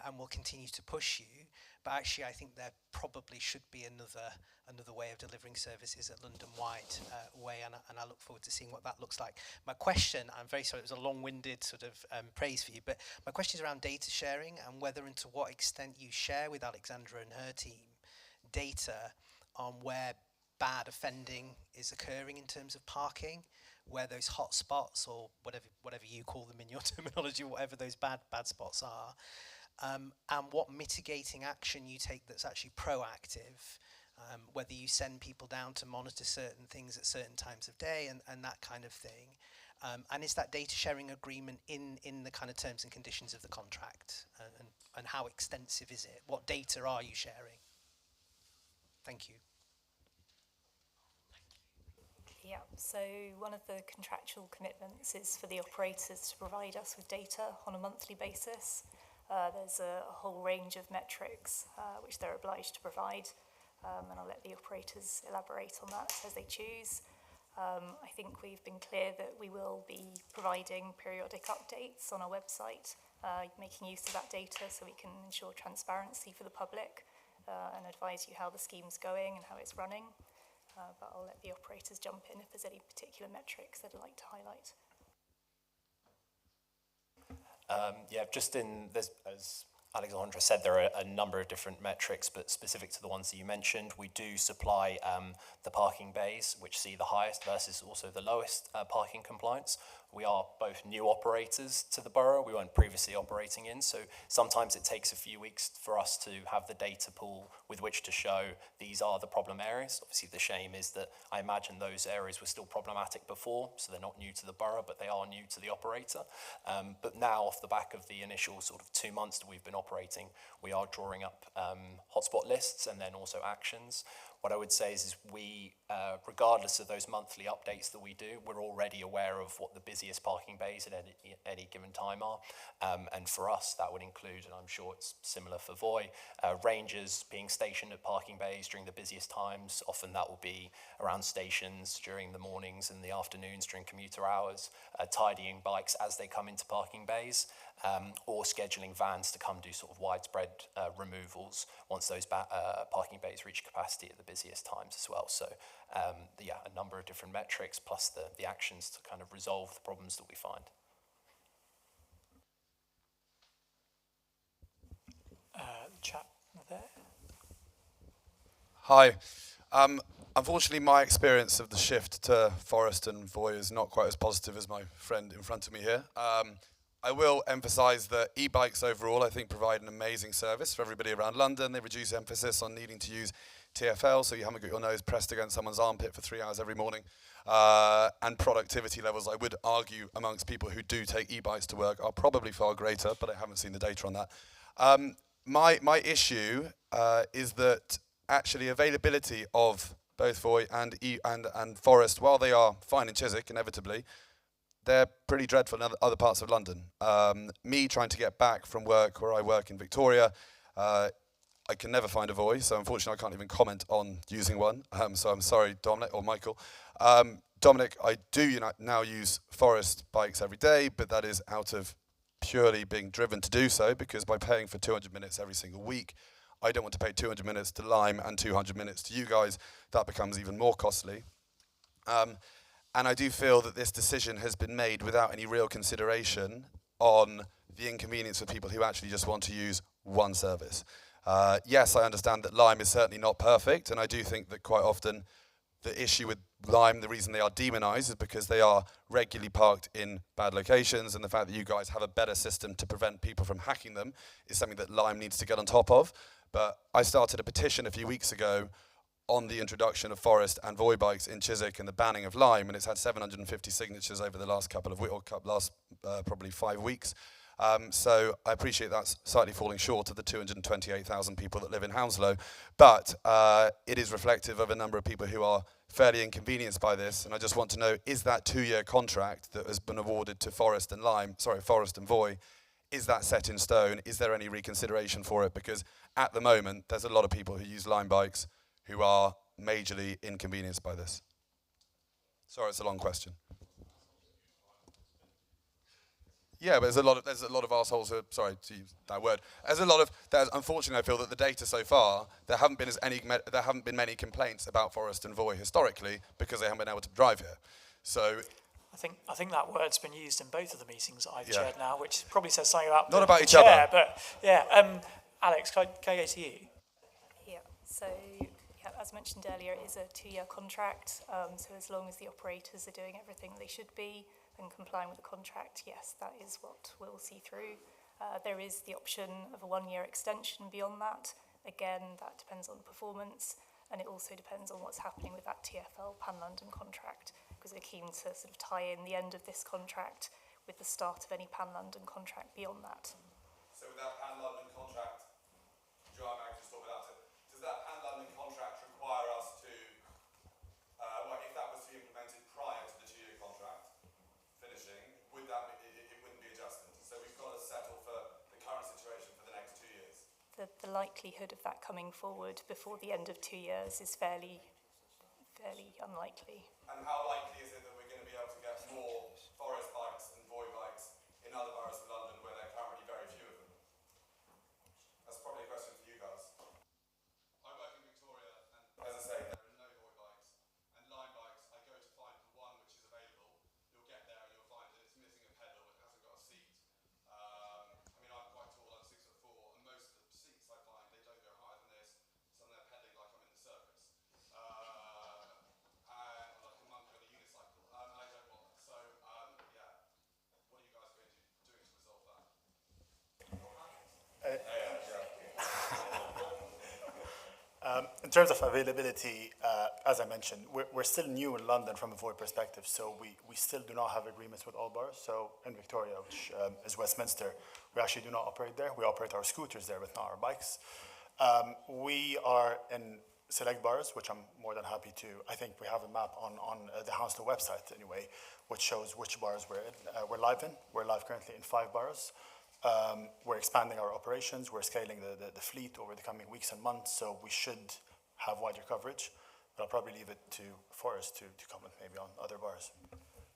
and we'll continue to push you. But actually, I think there probably should be another way of delivering services at London-wide way, and I look forward to seeing what that looks like. My question, I'm very sorry, it was a long-winded sort of praise for you, but my question is around data sharing and whether and to what extent you share with Alexandra and her team data on where bad offending is occurring in terms of parking, where those hot spots, or whatever you call them in your terminology, whatever those bad spots are, and what mitigating action you take that's actually proactive, whether you send people down to monitor certain things at certain times of day and that kind of thing. And is that data sharing agreement in the kind of terms and conditions of the contract? And how extensive is it? What data are you sharing? Thank you. Yeah, so one of the contractual commitments is for the operators to provide us with data on a monthly basis. There's a whole range of metrics which they're obliged to provide, and I'll let the operators elaborate on that as they choose. I think we've been clear that we will be providing periodic updates on our website, making use of that data so we can ensure transparency for the public and advise you how the scheme's going and how it's running. But I'll let the operators jump in if there's any particular metrics they'd like to highlight. As Alexandra said, there are a number of different metrics, but specific to the ones that you mentioned, we do supply the parking bays, which see the highest versus also the lowest parking compliance. we are both new operators to the borough. We weren't previously operating in, so sometimes it takes a few weeks for us to have the data pool with which to show these are the problem areas. Obviously, the shame is that I imagine those areas were still problematic before, so they're not new to the borough, but they are new to the operator. But now, off the back of the initial sort of 2 months that we've been operating, we are drawing up hotspot lists and then also actions. What I would say is we, regardless of those monthly updates that we do, we're already aware of what the busiest parking bays at any given time are. And for us, that would include, and I'm sure it's similar for Voy, rangers being stationed at parking bays during the busiest times. Often that will be around stations during the mornings and the afternoons during commuter hours, tidying bikes as they come into parking bays, or scheduling vans to come do sort of widespread removals once those parking bays reach capacity at the busiest times as well. So yeah, a number of different metrics plus the actions to kind of resolve the problems that we find. Chap there. Hi. Unfortunately, my experience of the shift to Forest and Voy is not quite as positive as my friend in front of me here. I will emphasise that e-bikes overall, I think, provide an amazing service for everybody around London. They reduce emphasis on needing to use TfL, so you haven't got your nose pressed against someone's armpit for 3 hours every morning. And productivity levels, I would argue, amongst people who do take e-bikes to work are probably far greater, but I haven't seen the data on that. My issue is that actually availability of both Voy and Forest, while they are fine in Chiswick, inevitably, they're pretty dreadful in other parts of London. Me trying to get back from work where I work in Victoria, I can never find a Voy, so unfortunately I can't even comment on using one. So I'm sorry, Dominic or Michael. Dominic, I do now use Forest bikes every day, but that is out of purely being driven to do so, because by paying for 200 minutes every single week, I don't want to pay 200 minutes to Lime and 200 minutes to you guys. That becomes even more costly. And I do feel that this decision has been made without any real consideration on the inconvenience for people who actually just want to use one service. Yes, I understand that Lime is certainly not perfect, and I do think that quite often the issue with Lime, the reason they are demonised is because they are regularly parked in bad locations, and the fact that you guys have a better system to prevent people from hacking them is something that Lime needs to get on top of. But I started a petition a few weeks ago on the introduction of Forest and Voy bikes in Chiswick and the banning of Lime, and it's had 750 signatures over the last couple of weeks, or probably 5 weeks. So I appreciate that's slightly falling short of the 228,000 people that live in Hounslow, but it is reflective of a number of people who are fairly inconvenienced by this, and I just want to know, is that 2-year contract that has been awarded to Forest and Voy, is that set in stone? Is there any reconsideration for it? Because at the moment, there's a lot of people who use Lime bikes who are majorly inconvenienced by this. Sorry, it's a long question. Yeah, but there's a lot of arseholes who, sorry to use that word. Unfortunately, I feel that the data so far, there haven't been many complaints about Forest and Voy historically because they haven't been able to drive here. So I think that word's been used in both of the meetings that I've chaired now, which probably says something about not about each chair, other. But yeah, Alex, can I go to you? Yeah. So as mentioned earlier, it is a 2-year contract. So as long as the operators are doing everything they should be and complying with the contract, yes, that is what we'll see through. There is the option of a 1-year extension beyond that. Again, that depends on performance, and it also depends on what's happening with that TfL Pan London contract, because we're keen to sort of tie in the end of this contract with the start of any Pan London contract beyond that. So with that Pan London contract, Joanne, I just talk about it. Does that Pan London contract require us to, if that was to be implemented prior to the 2-year contract finishing, would that be, it wouldn't be adjusted? So we've got to settle for the current situation for the next 2 years. The likelihood of that coming forward before the end of 2 years is fairly unlikely. And how likely is it that we're going to be able to get more Forest bikes and Voy bikes in other boroughs of London where there are currently very few of them? That's probably a question for you guys. I work in Victoria, and as I say, there are no Voy bikes. And Lime bikes, I go to find the one which is available. You'll get there and you'll find that it's missing a pedal, it hasn't got a seat. I mean, I'm quite tall, I'm 6'4", and most of the seats I find, they don't go higher than this. Some of them are pedaling like I'm in the circus. And like a monk with In terms of availability, as I mentioned, we're still new in London from a void perspective, so we still do not have agreements with all boroughs. So in Victoria, which is Westminster, we actually do not operate there. We operate our scooters there, but not our bikes. We are in select boroughs, which I'm more than happy to. I think we have a map on the Hounslow website anyway, which shows which boroughs we're live in. We're live currently in 5 boroughs. We're expanding our operations. We're scaling the fleet over the coming weeks and months, so we should have wider coverage. But I'll probably leave it to Forrest to comment maybe on other boroughs.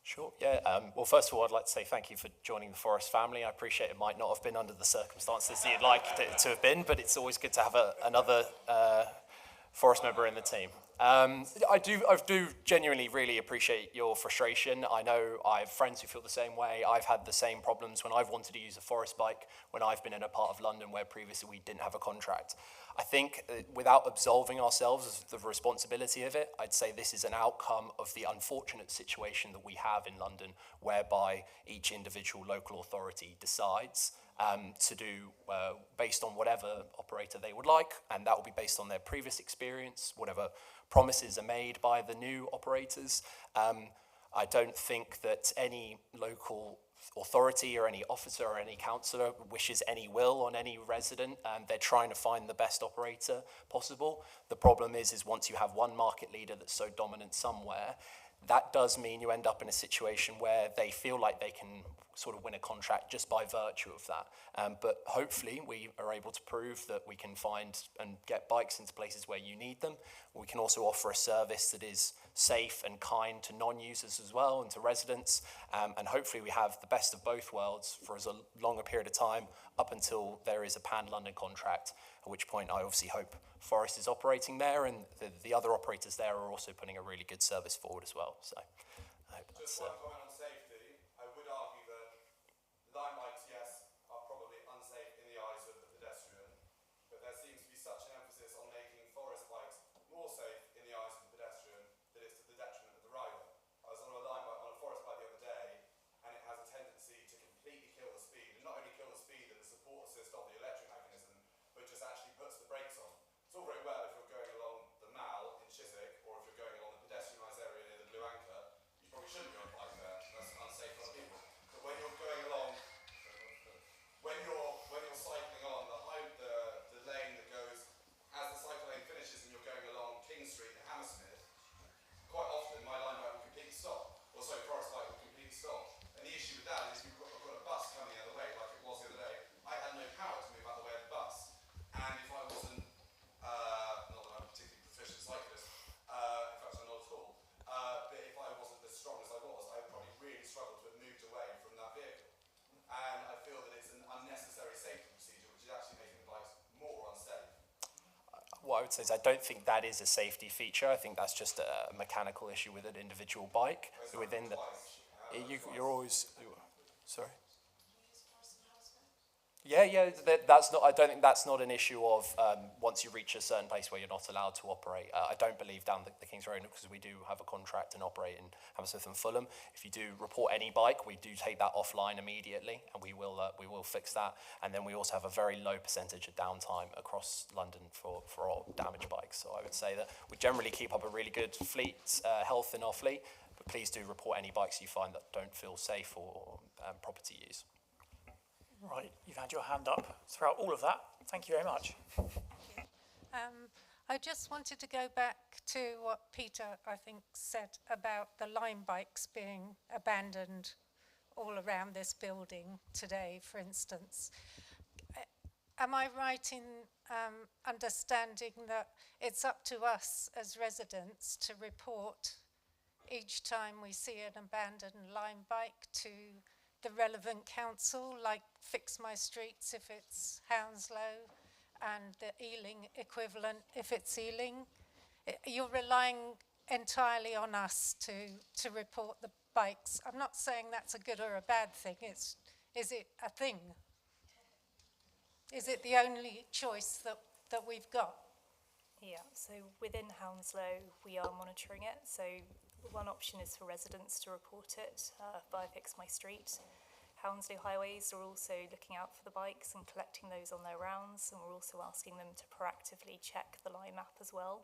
Sure, yeah. Well, first of all, I'd like to say thank you for joining the Forrest family. I appreciate it might not have been under the circumstances that you'd like it to have been, but it's always good to have another Forrest member in the team. I do genuinely really appreciate your frustration. I know I have friends who feel the same way. I've had the same problems when I've wanted to use a Forrest bike when I've been in a part of London where previously we didn't have a contract. I think without absolving ourselves of the responsibility of it, I'd say this is an outcome of the unfortunate situation that we have in London, whereby each individual local authority decides to do based on whatever operator they would like, and that will be based on their previous experience, whatever promises are made by the new operators. I don't think that any local authority or any officer or any councillor wishes any will on any resident. They're trying to find the best operator possible. The problem is once you have one market leader that's so dominant somewhere, that does mean you end up in a situation where they feel like they can sort of win a contract just by virtue of that. But hopefully we are able to prove that we can find and get bikes into places where you need them. We can also offer a service that is safe and kind to non-users as well and to residents. And hopefully we have the best of both worlds for as long a period of time up until there is a pan-London contract, at which point I obviously hope Forrest is operating there and the other operators there are also putting a really good service forward as well. So I hope that's... Just one comment on safety. I would argue that line bikes, yes, are probably unsafe in the eyes of the pedestrian, but there seems to be such an emphasis on making Forrest bikes more safe in the eyes of the pedestrian that it's to the detriment of the rider. I was on a line bike, on a Forrest bike the other day, and it has a tendency to completely kill the speed, and not only kill the speed and the support assist of the electric mechanism, but just actually puts the brakes on. It's all very well if you're going along the Mall in Chiswick, or if you're going along the pedestrianised area near the Blue Anchor, you probably shouldn't be on a bike there. That's unsafe for other people. But when you're going along, when you're cycling on the lane that goes as the cycle lane finishes and you're going along King Street in Hammersmith, quite often my line bike will completely stop. Or sorry, Forrest bike will completely stop. And the issue with that is I've got a bus coming the other way, like it was the other day. I had no power to move out the way of the bus. And if I wasn't, not that I'm a particularly proficient cyclist, in fact I'm not at all, but if I wasn't as strong as I was, I would probably really struggle to have moved away from that vehicle. And I feel that it's an unnecessary safety procedure, which is actually making the bikes more unsafe. What I would say is I don't think that is a safety feature. I think that's just a mechanical issue with an individual bike. Within the, you're always, sorry. Yeah, that's not. I don't think that's not an issue of once you reach a certain place where you're not allowed to operate. I don't believe down the King's Road, because we do have a contract and operate in Hammersmith and Fulham. If you do report any bike, we do take that offline immediately, and we will fix that. And then we also have a very low percentage of downtime across London for all damaged bikes. So I would say that we generally keep up a really good fleet health in our fleet. But please do report any bikes you find that don't feel safe or proper to use. Right, you've had your hand up throughout all of that. Thank you very much. I just wanted to go back to what Peter, I think, said about the Lime bikes being abandoned all around this building today, for instance. Am I right in understanding that it's up to us as residents to report each time we see an abandoned Lime bike to the relevant council, like Fix My Streets if it's Hounslow, and the Ealing equivalent if it's Ealing? You're relying entirely on us to report the bikes. I'm not saying that's a good or a bad thing. Is it a thing? Is it the only choice that we've got? Yeah, so within Hounslow, we are monitoring it. So one option is for residents to report it via Fix My Street. Hounslow Highways are also looking out for the bikes and collecting those on their rounds, and we're also asking them to proactively check the line map as well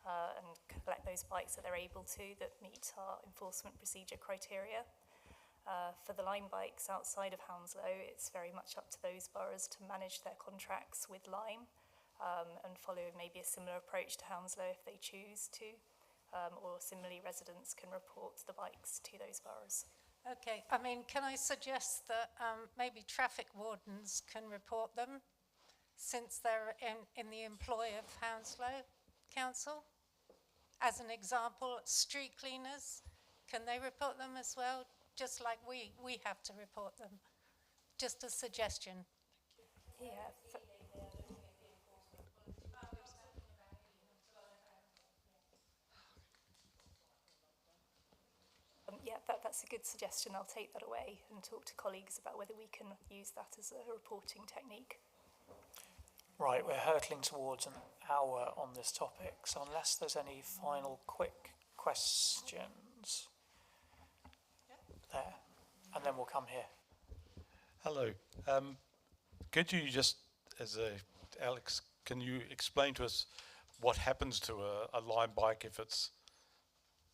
and collect those bikes that they're able to that meet our enforcement procedure criteria. For the Lime bikes outside of Hounslow, it's very much up to those boroughs to manage their contracts with Lime and follow maybe a similar approach to Hounslow if they choose to, or similarly residents can report the bikes to those boroughs. Okay, I mean, can I suggest that maybe traffic wardens can report them since they're in the employ of Hounslow Council? As an example, street cleaners, can they report them as well? Just like we have to report them. Just a suggestion. Yeah. Yeah, that's a good suggestion. I'll take that away and talk to colleagues about whether we can use that as a reporting technique. Right, we're hurtling towards an hour on this topic, so unless there's any final quick questions. There, and then we'll come here. Hello. Could you just, Alex, can you explain to us what happens to a Lime bike if it's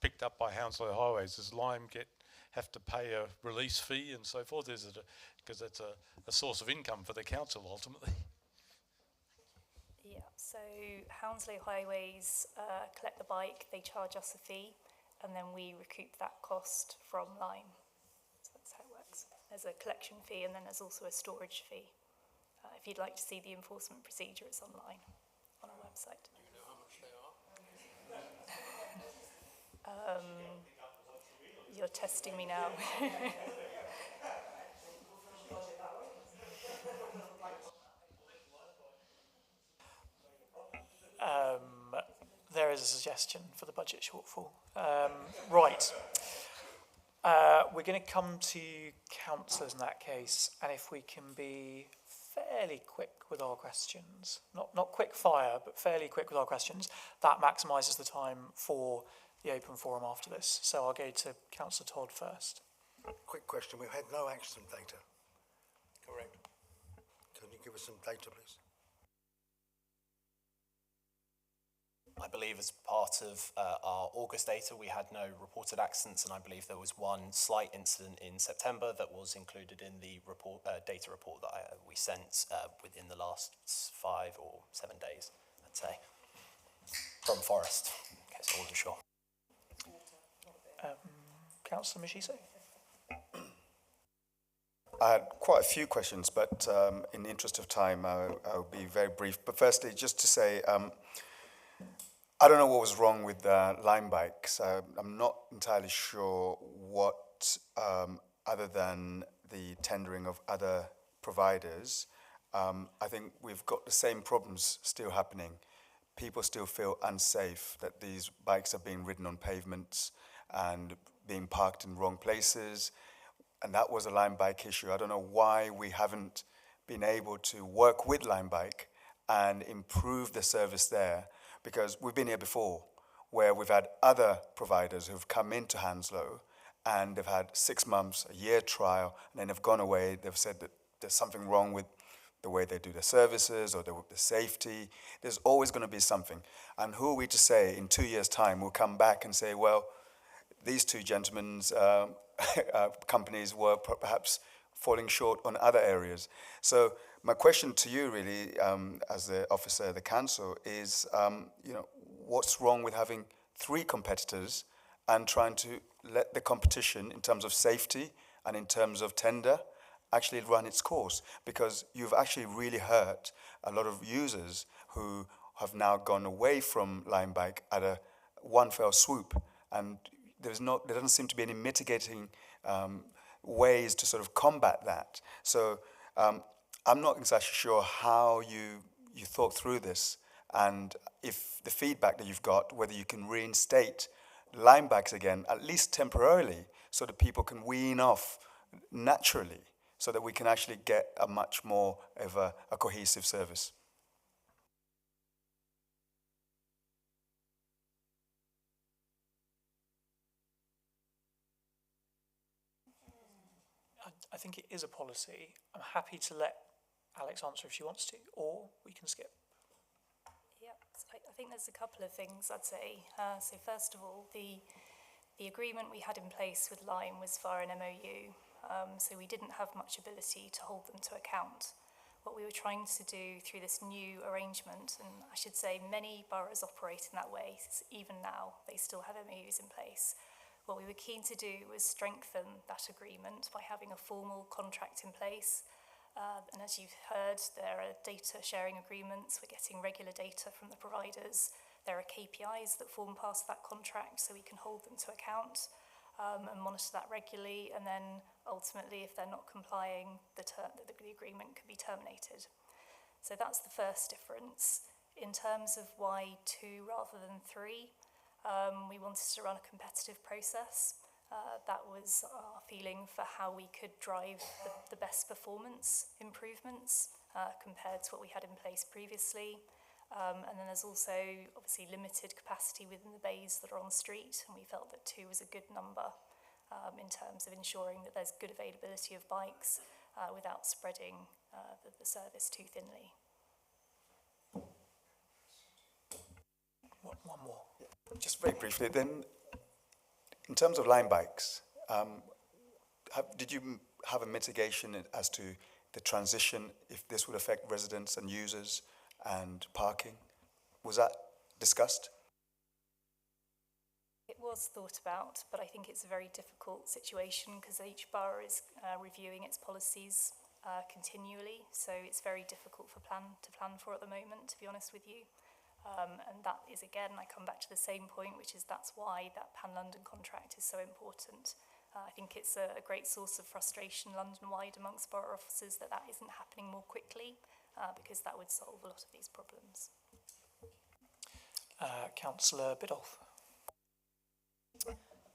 picked up by Hounslow Highways? Does Lime have to pay a release fee and so forth? Is it because that's a source of income for the council ultimately? Yeah, so Hounslow Highways collect the bike, they charge us a fee, and then we recoup that cost from Lime. So that's how it works. There's a collection fee and then there's also a storage fee. If you'd like to see the enforcement procedure, it's online on our website. Do you know how much they are? You're testing me now. There is a suggestion for the budget shortfall. Right. We're going to come to councillors in that case, and if we can be fairly quick with our questions, not quick fire, but fairly quick with our questions, that maximises the time for the open forum after this. So I'll go to Councillor Todd first. Quick question. We've had no accident data. Correct. Can you give us some data, please? I believe as part of our August data, we had no reported accidents, and I believe there was one slight incident in September that was included in the data report that we sent within the last 5 or 7 days, I'd say, from Forest, in case I wasn't sure. Councillor Mishiso. I had quite a few questions, but in the interest of time, I'll be very brief. But firstly, just to say, I don't know what was wrong with Lime bikes. I'm not entirely sure what, other than the tendering of other providers, I think we've got the same problems still happening. People still feel unsafe that these bikes are being ridden on pavements and being parked in wrong places. And that was a Lime bike issue. I don't know why we haven't been able to work with Lime bike and improve the service there, because we've been here before where we've had other providers who've come into Hounslow and they've had 6 months, a year trial, and then they've gone away. They've said that there's something wrong with the way they do their services or the safety. There's always going to be something. And who are we to say in 2 years' time we'll come back and say, well, these two gentlemen's companies were perhaps falling short on other areas. So my question to you really, as the officer of the council, is what's wrong with having 3 competitors and trying to let the competition in terms of safety and in terms of tender actually run its course? Because you've actually really hurt a lot of users who have now gone away from Lime bike at a one fell swoop, and there doesn't seem to be any mitigating ways to sort of combat that. So I'm not exactly sure how you thought through this, and if the feedback that you've got, whether you can reinstate Lime bikes again, at least temporarily, so that people can wean off naturally, so that we can actually get a much more of a cohesive service. I think it is a policy. I'm happy to let Alex answer if she wants to, or we can skip. Yeah, so I think there's a couple of things I'd say. So first of all, the agreement we had in place with Lyme was via an MOU, so we didn't have much ability to hold them to account. What we were trying to do through this new arrangement, and I should say many boroughs operate in that way, even now, they still have MOUs in place. What we were keen to do was strengthen that agreement by having a formal contract in place. And as you've heard, there are data sharing agreements. We're getting regular data from the providers. There are KPIs that form part of that contract, so we can hold them to account and monitor that regularly. And then ultimately, if they're not complying, the agreement can be terminated. So that's the first difference. In terms of why 2 rather than 3, we wanted to run a competitive process. That was our feeling for how we could drive the best performance improvements compared to what we had in place previously. And then there's also obviously limited capacity within the bays that are on street, and we felt that 2 was a good number in terms of ensuring that there's good availability of bikes without spreading the service too thinly. One more. Just very briefly, then, in terms of Lyme bikes, did you have a mitigation as to the transition, if this would affect residents and users and parking? Was that discussed? It was thought about, but I think it's a very difficult situation because each borough is reviewing its policies continually, so it's very difficult to plan for at the moment, to be honest with you. And that is, again, I come back to the same point, which is that's why that Pan-London contract is so important. I think it's a great source of frustration London-wide amongst borough officers that isn't happening more quickly, because that would solve a lot of these problems. Councillor Biddulph.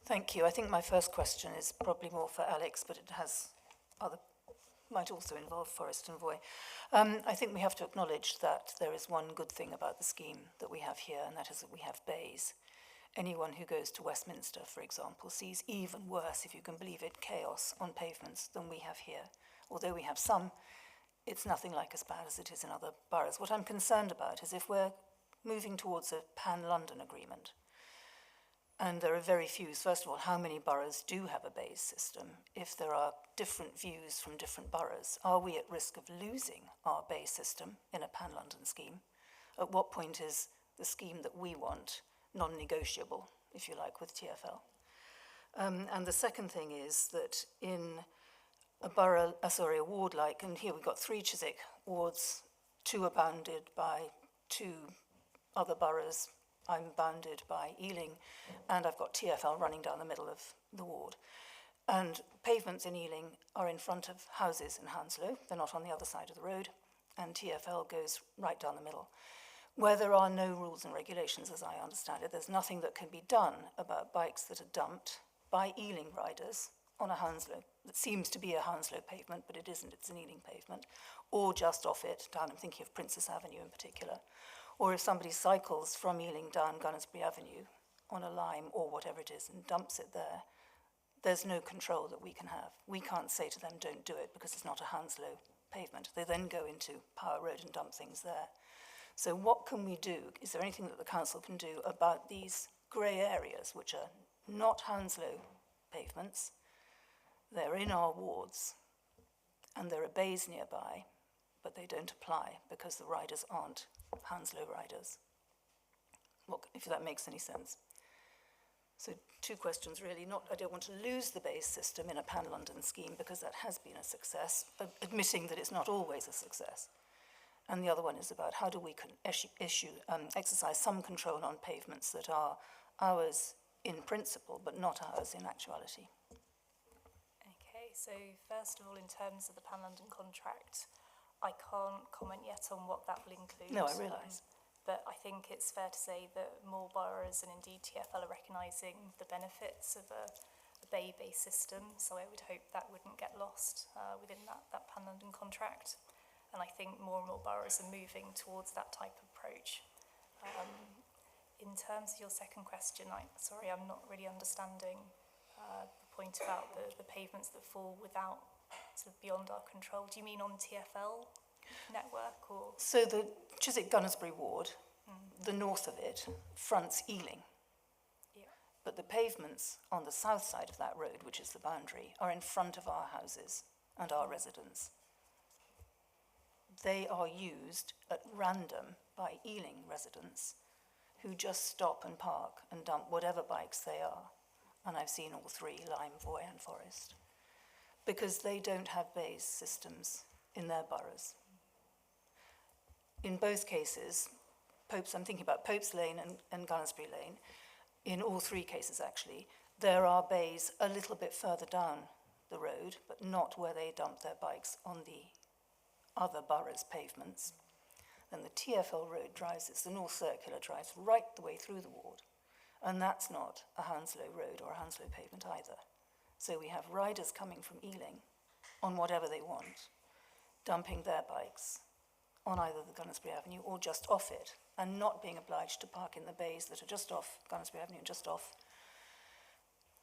Thank you. I think my first question is probably more for Alex, but it might also involve Forrest and Voy. I think we have to acknowledge that there is one good thing about the scheme that we have here, and that is that we have bays. Anyone who goes to Westminster, for example, sees even worse, if you can believe it, chaos on pavements than we have here. Although we have some, it's nothing like as bad as it is in other boroughs. What I'm concerned about is if we're moving towards a pan-London agreement, and there are very few. First of all, how many boroughs do have a bays system? If there are different views from different boroughs, are we at risk of losing our bays system in a pan-London scheme? At what point is the scheme that we want non-negotiable, if you like, with TfL? And the second thing is that in a ward like, and here we've got 3 Chiswick wards, 2 are bounded by 2 other boroughs. I'm bounded by Ealing, and I've got TfL running down the middle of the ward. And pavements in Ealing are in front of houses in Hounslow. They're not on the other side of the road, and TfL goes right down the middle. Where there are no rules and regulations, as I understand it, there's nothing that can be done about bikes that are dumped by Ealing riders on a Hounslow. It seems to be a Hounslow pavement, but it isn't, it's an Ealing pavement. Or just off it, down, I'm thinking of Princess Avenue in particular. Or if somebody cycles from Ealing down Gunnersbury Avenue on a lime or whatever it is and dumps it there, there's no control that we can have. We can't say to them, don't do it, because it's not a Hounslow pavement. They then go into Power Road and dump things there. So what can we do? Is there anything that the council can do about these grey areas, which are not Hounslow pavements? They're in our wards, and there are bays nearby, but they don't apply because the riders aren't Hounslow riders. If that makes any sense. So 2 questions really. I don't want to lose the base system in a pan-London scheme because that has been a success, admitting that it's not always a success. And the other one is about how do we exercise some control on pavements that are ours in principle, but not ours in actuality. Okay, so first of all, in terms of the Pan-London contract, I can't comment yet on what that will include. No, I realise. But I think it's fair to say that more boroughs and indeed TfL are recognising the benefits of a bay-based system, so I would hope that wouldn't get lost within that Pan-London contract. And I think more and more boroughs are moving towards that type of approach. In terms of your second question, I'm not really understanding the point about the pavements that fall without sort of beyond our control. Do you mean on TfL network or? So the Chiswick Gunnersbury ward, the north of it, fronts Ealing. Yeah. But the pavements on the south side of that road, which is the boundary, are in front of our houses and our residents. They are used at random by Ealing residents who just stop and park and dump whatever bikes they are. And I've seen all three, Lyme, Voy and Forest, because they don't have bays systems in their boroughs. In both cases, I'm thinking about Pope's Lane and Gunnersbury Lane, in all three cases actually, there are bays a little bit further down the road, but not where they dump their bikes on the other boroughs' pavements. Then the TfL road it's the North Circular drives right the way through the ward. And that's not a Hounslow road or a Hounslow pavement either. So we have riders coming from Ealing on whatever they want, dumping their bikes on either the Gunnersbury Avenue or just off it, and not being obliged to park in the bays that are just off Gunnersbury Avenue and just off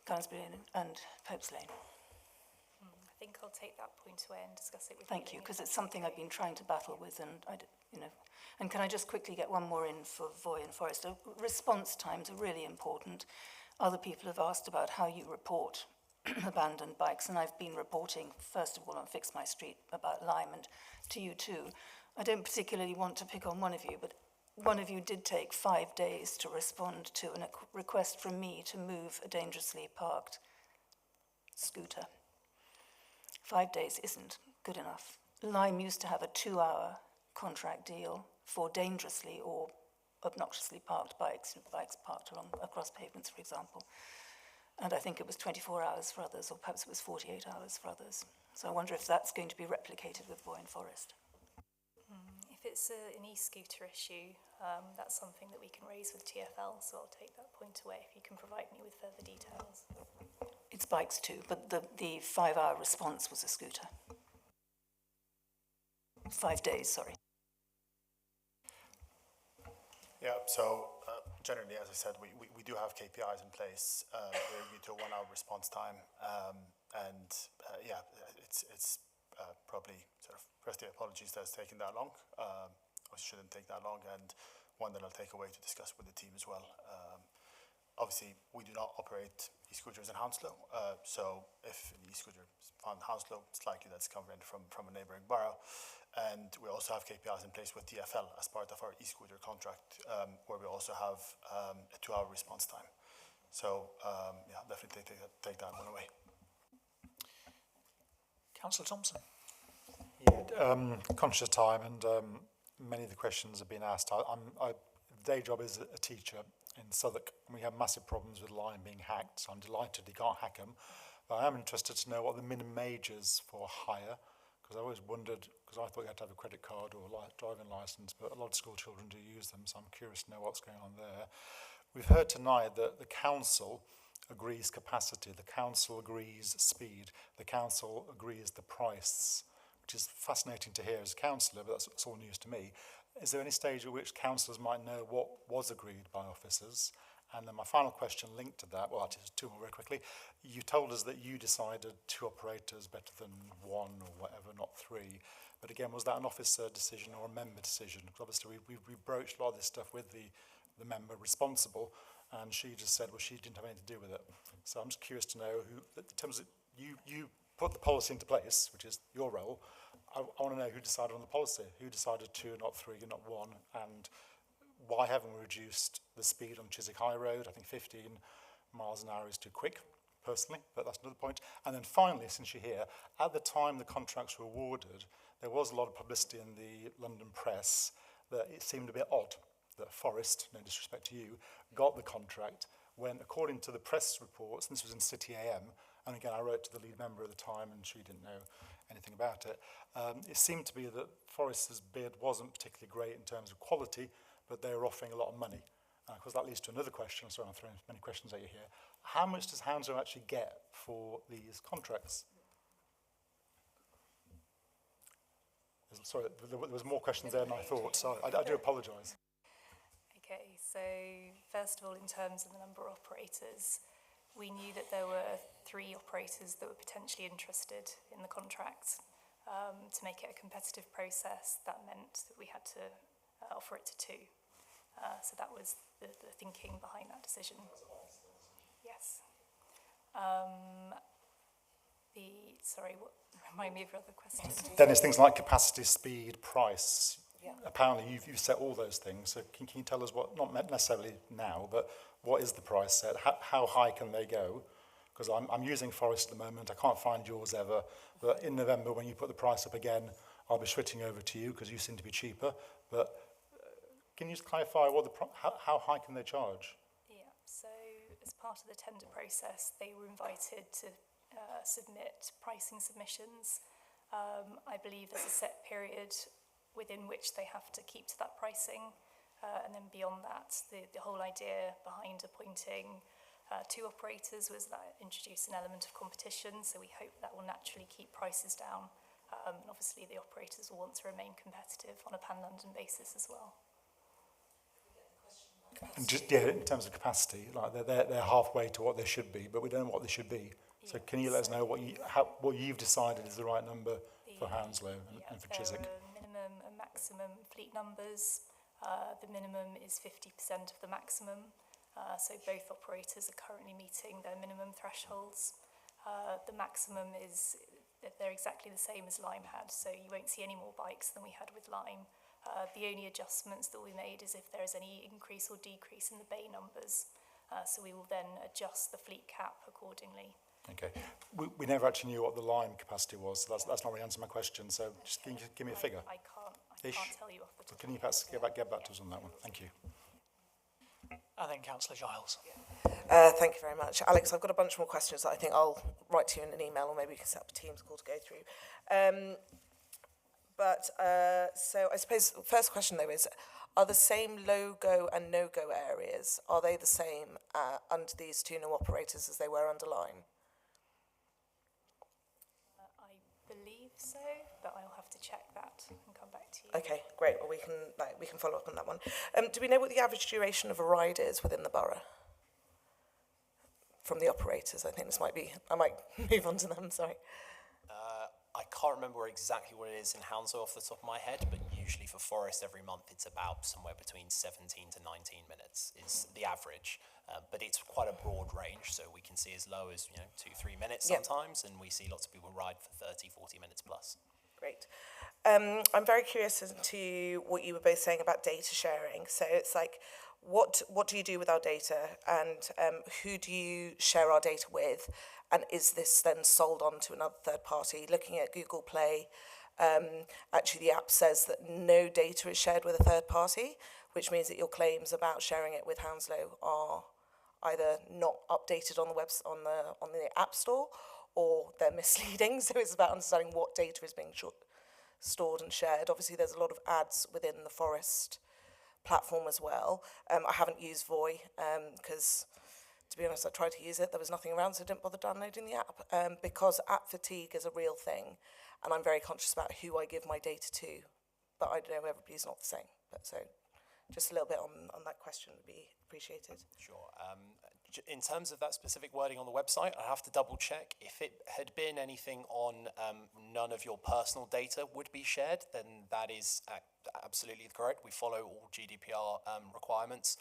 Gunnersbury Lane and Pope's Lane. I think I'll take that point away and discuss it with Thank you, because it's something I've been trying to battle with, and and can I just quickly get one more in for Voy and Forest? Response times are really important. Other people have asked about how you report abandoned bikes, and I've been reporting, first of all, on Fix My Street about Lyme, and to you too. I don't particularly want to pick on one of you, but one of you did take 5 days to respond to a request from me to move a dangerously parked scooter. 5 days isn't good enough. Lyme used to have a 2-hour contract deal for dangerously or obnoxiously parked bikes parked across pavements, for example. And I think it was 24 hours for others, or perhaps it was 48 hours for others. So I wonder if that's going to be replicated with Voy and Forest. If it's an e-scooter issue, that's something that we can raise with TfL, so I'll take that point away if you can provide me with further details. It's bikes too, but the 5-hour response was a scooter. 5 days, sorry. Yeah, so generally, as I said, we do have KPIs in place. We're agreed to a 1-hour response time. Yeah, it's probably sort of firstly apologies that it's taken that long. It shouldn't take that long, and one that I'll take away to discuss with the team as well. Obviously, we do not operate e-scooters in Hounslow, so if an e-scooter is found in Hounslow, it's likely that's coming from a neighbouring borough. And we also have KPIs in place with TfL as part of our e-scooter contract, where we also have a 2-hour response time. So, yeah, definitely take that one away. Councillor Thompson. Yeah, conscious of time, and many of the questions have been asked. The day job is a teacher in Southwark, and we have massive problems with Lyme being hacked, so I'm delighted you can't hack them. But I am interested to know what the minimum age is for hire, because I always wondered, because I thought you had to have a credit card or a driving licence, but a lot of school children do use them, so I'm curious to know what's going on there. We've heard tonight that the council agrees capacity, the council agrees speed, the council agrees the price, which is fascinating to hear as a councillor, but that's all news to me. Is there any stage at which councillors might know what was agreed by officers? And then my final question linked to that, well, actually, two more very quickly. You told us that you decided 2 operators better than 1 or whatever, not 3. But again, was that an officer decision or a member decision? Because obviously we broached a lot of this stuff with the member responsible, and she just said, well, she didn't have anything to do with it. So I'm just curious to know who, in terms of you put the policy into place, which is your role. I want to know who decided on the policy, who decided 2, not 3, not 1, and why haven't we reduced the speed on Chiswick High Road? I think 15 miles an hour is too quick, personally, but that's another point. And then finally, since you're here, at the time the contracts were awarded, there was a lot of publicity in the London press that it seemed a bit odd that Forest, no disrespect to you, got the contract when, according to the press reports, and this was in City AM, and again I wrote to the lead member at the time and she didn't know anything about it, it seemed to be that Forest's bid wasn't particularly great in terms of quality, but they were offering a lot of money. Of course, that leads to another question. Sorry, I'm throwing many questions at you here. How much does Hounslow actually get for these contracts? Sorry, there was more questions there than I thought, so I do apologise. Okay, so first of all, in terms of the number of operators, we knew that there were 3 operators that were potentially interested in the contract. To make it a competitive process, that meant that we had to offer it to 2. So that was the thinking behind that decision. Yes. Remind me of your other questions. Then it's things like capacity, speed, price. Yeah. Apparently you've set all those things. So can you tell us what, not necessarily now, but what is the price set? How high can they go? Because I'm using Forest at the moment. I can't find yours ever. But in November, when you put the price up again, I'll be switching over to you because you seem to be cheaper. But can you just clarify how high can they charge? Yeah, so as part of the tender process, they were invited to submit pricing submissions. I believe there's a set period within which they have to keep to that pricing. And then beyond that, the whole idea behind appointing 2 operators was that introduce an element of competition. So we hope that will naturally keep prices down. And obviously the operators will want to remain competitive on a pan-London basis as well. And just in terms of capacity, like they're halfway to what they should be, but we don't know what they should be. So can you let us know what you've decided is the right number for Hounslow and for Chiswick? There are minimum and maximum fleet numbers. The minimum is 50% of the maximum. So both operators are currently meeting their minimum thresholds. The maximum they're exactly the same as Lime had, so you won't see any more bikes than we had with Lime. The only adjustments that we made is if there is any increase or decrease in the bay numbers. So we will then adjust the fleet cap accordingly. Okay. We never actually knew what the Lime capacity was, so that's not really answering my question. So just can you give me a figure? I can't tell you off the top. Can you perhaps get back to us on that one? Thank you. And then Councillor Giles. Thank you very much. Alex, I've got a bunch more questions that I think I'll write to you in an email, or maybe we can set up a Teams call to go through. So I suppose the first question, though, is, are the same low-go and no-go areas, are they the same under these 2 new operators as they were under Lime? I believe so, but I'll have to check that and come back to you. Okay, great. Well, we can follow up on that one. Do we know what the average duration of a ride is within the borough? From the operators, I think I might move on to them, sorry. I can't remember exactly what it is in Hounslow off the top of my head, but usually for Forest every month it's about somewhere between 17 to 19 minutes is the average. But it's quite a broad range, so we can see as low as 2-3 minutes sometimes, and we see lots of people ride for 30-40 minutes plus. Great. I'm very curious as to what you were both saying about data sharing. So it's like, what do you do with our data, and who do you share our data with, and is this then sold on to another third party? Looking at Google Play, actually the app says that no data is shared with a third party, which means that your claims about sharing it with Hounslow are either not updated on the App Store, or they're misleading. So it's about understanding what data is being stored and shared. Obviously, there's a lot of ads within the Forest platform as well. I haven't used Voy because, to be honest, I tried to use it. There was nothing around, so I didn't bother downloading the app because app fatigue is a real thing, and I'm very conscious about who I give my data to. But I know everybody's not the same. But so, just a little bit on that question would be appreciated. Sure. In terms of that specific wording on the website, I have to double check. If it had been anything on none of your personal data would be shared, then that is absolutely correct. We follow all GDPR requirements.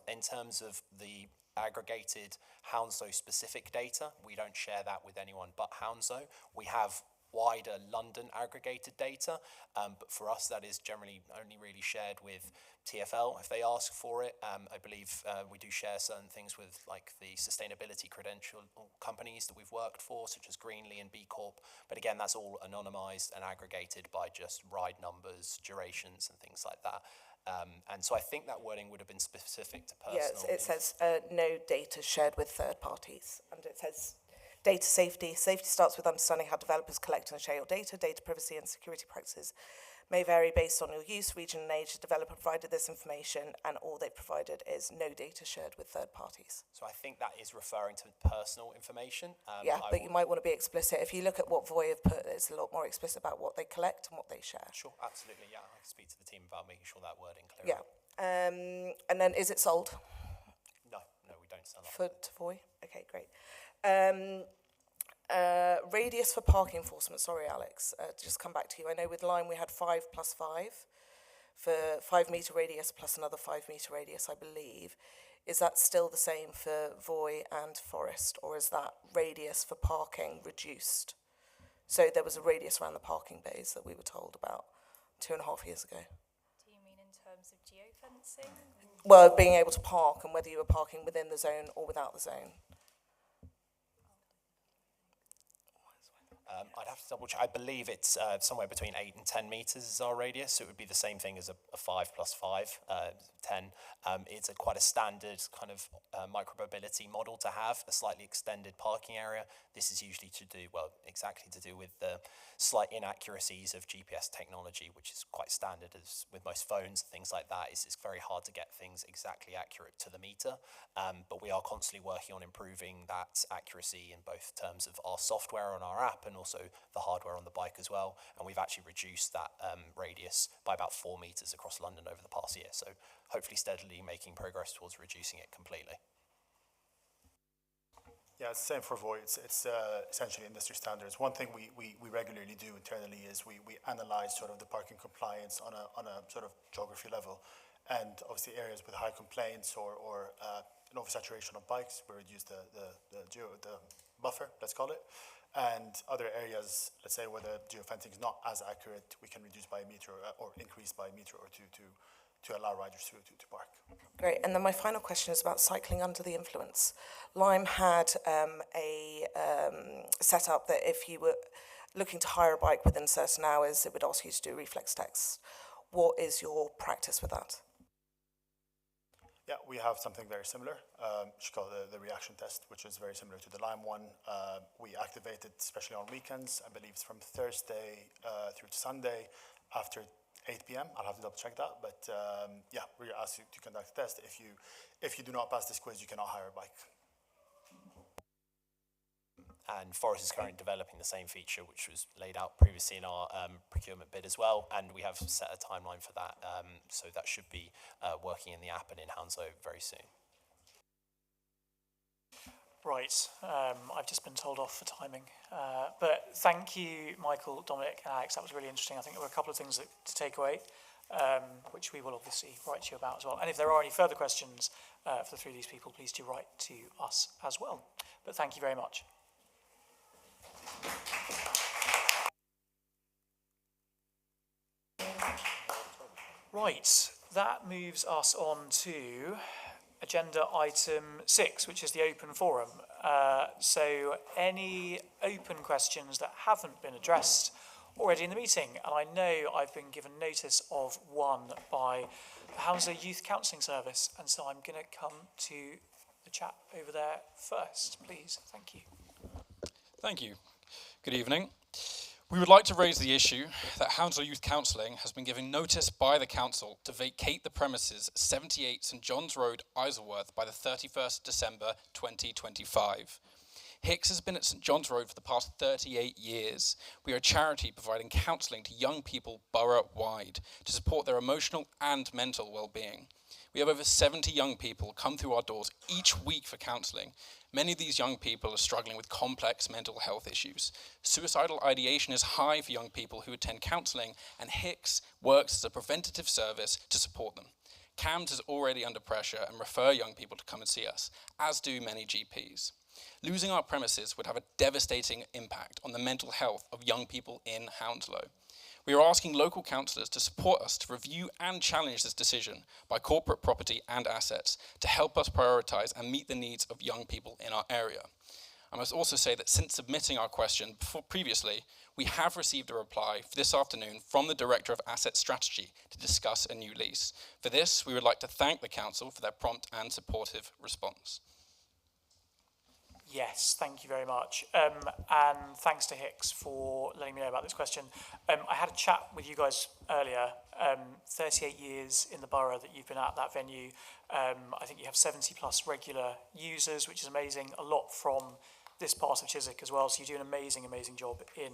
In terms of the aggregated Hounslow specific data, we don't share that with anyone but Hounslow. We have wider London aggregated data, but for us that is generally only really shared with TfL if they ask for it. I believe we do share certain things with like the sustainability credential companies that we've worked for, such as Greenly and B Corp, but again that's all anonymised and aggregated by just ride numbers, durations and things like that. And so I think that wording would have been specific to personal. Yes, it says no data shared with third parties, and it says data safety. Safety starts with understanding how developers collect and share your data. Data privacy and security practices may vary based on your use, region and age. The developer provided this information, and all they've provided is no data shared with third parties. So I think that is referring to personal information. But you might want to be explicit. If you look at what Voy have put, it's a lot more explicit about what they collect and what they share. Sure, absolutely, yeah. I can speak to the team about making sure that wording clear. Yeah. And then is it sold? No, we going to turn off. To Voy? Okay, great. Radius for parking enforcement. Sorry, Alex. Just come back to you. I know with Lime we had 5 plus 5 for 5 metre radius plus another 5 metre radius, I believe. Is that still the same for Voy and Forest, or is that radius for parking reduced? So there was a radius around the parking bays that we were told about 2.5 years ago. Do you mean in terms of geofencing? Well, being able to park and whether you were parking within the zone or without the zone. I'd have to double check. I believe it's somewhere between 8 and 10 metres is our radius, so it would be the same thing as a 5 plus 5, 10. It's quite a standard kind of micromobility model to have, a slightly extended parking area. This is usually to do, well, exactly to do with the slight inaccuracies of GPS technology, which is quite standard as with most phones and things like that. It's very hard to get things exactly accurate to the meter, but we are constantly working on improving that accuracy in both terms of our software on our app and also the hardware on the bike as well. And we've actually reduced that radius by about 4 metres across London over the past year. So hopefully steadily making progress towards reducing it completely. Yeah, it's the same for Voy. It's essentially industry standards. One thing we regularly do internally is we analyze sort of the parking compliance on a sort of geography level. And obviously areas with high complaints or an oversaturation of bikes, we reduce the buffer, let's call it. And other areas, let's say where the geofencing is not as accurate, we can reduce by a metre or increase by a metre or two to allow riders to park. Great. And then my final question is about cycling under the influence. Lime had a setup that if you were looking to hire a bike within certain hours, it would ask you to do reflex tests. What is your practice with that? Yeah, we have something very similar, which is called the reaction test, which is very similar to the Lime one. We activate it, especially on weekends. I believe it's from Thursday through to Sunday after 8 p.m. I'll have to double check that, but yeah, we ask you to conduct a test. If you do not pass this quiz, you cannot hire a bike. And Forest is currently developing the same feature, which was laid out previously in our procurement bid as well, and we have set a timeline for that, so that should be working in the app and in Hounslow very soon. Right, I've just been told off for timing, but thank you, Michael, Dominic and Alex. That was really interesting. I think there were a couple of things to take away, which we will obviously write to you about as well. And if there are any further questions for the three of these people, please do write to us as well. But thank you very much. Right, that moves us on to agenda item 6, which is the open forum. So any open questions that haven't been addressed already in the meeting, and I know I've been given notice of one by the Hounslow Youth Counselling Service, and so I'm going to come to the chap over there first, please. Thank you. Thank you. Good evening. We would like to raise the issue that Hounslow Youth Counselling has been given notice by the council to vacate the premises 78 St John's Road, Isleworth by the 31st December 2025. Hicks has been at St John's Road for the past 38 years. We are a charity providing counselling to young people borough-wide to support their emotional and mental well-being. We have over 70 young people come through our doors each week for counselling. Many of these young people are struggling with complex mental health issues. Suicidal ideation is high for young people who attend counselling, and Hicks works as a preventative service to support them. CAMS is already under pressure and refer young people to come and see us, as do many GPs. Losing our premises would have a devastating impact on the mental health of young people in Hounslow. We are asking local councillors to support us to review and challenge this decision by corporate property and assets to help us prioritise and meet the needs of young people in our area. I must also say that since submitting our question previously, we have received a reply this afternoon from the Director of Asset Strategy to discuss a new lease. For this, we would like to thank the Council for their prompt and supportive response. Yes, thank you very much. And thanks to Hicks for letting me know about this question. I had a chat with you guys earlier, 38 years in the borough that you've been at that venue. I think you have 70 plus regular users, which is amazing, a lot from this part of Chiswick as well, so you do an amazing, amazing job in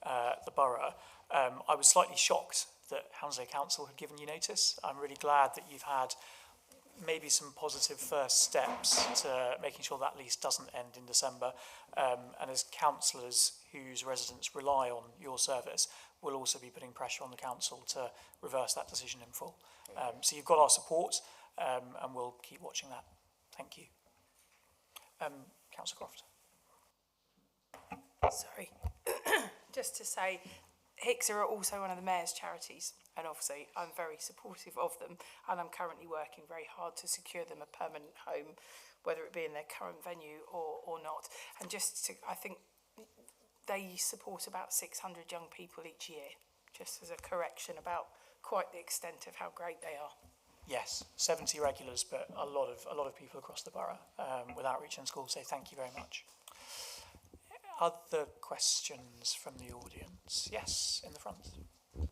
the borough. I was slightly shocked that Hounslow Council had given you notice. I'm really glad that you've had maybe some positive first steps to making sure that lease doesn't end in December. And as councillors whose residents rely on your service, we'll also be putting pressure on the council to reverse that decision in full. So you've got our support, and we'll keep watching that. Thank you. Councillor Croft. Sorry. Just to say, Hicks are also one of the Mayor's charities, and obviously I'm very supportive of them, and I'm currently working very hard to secure them a permanent home, whether it be in their current venue or not. And just to, I think they support about 600 young people each year, just as a correction about quite the extent of how great they are. Yes, 70 regulars, but a lot of people across the borough with outreach in schools. So thank you very much. Other questions from the audience? Yes, in the front. I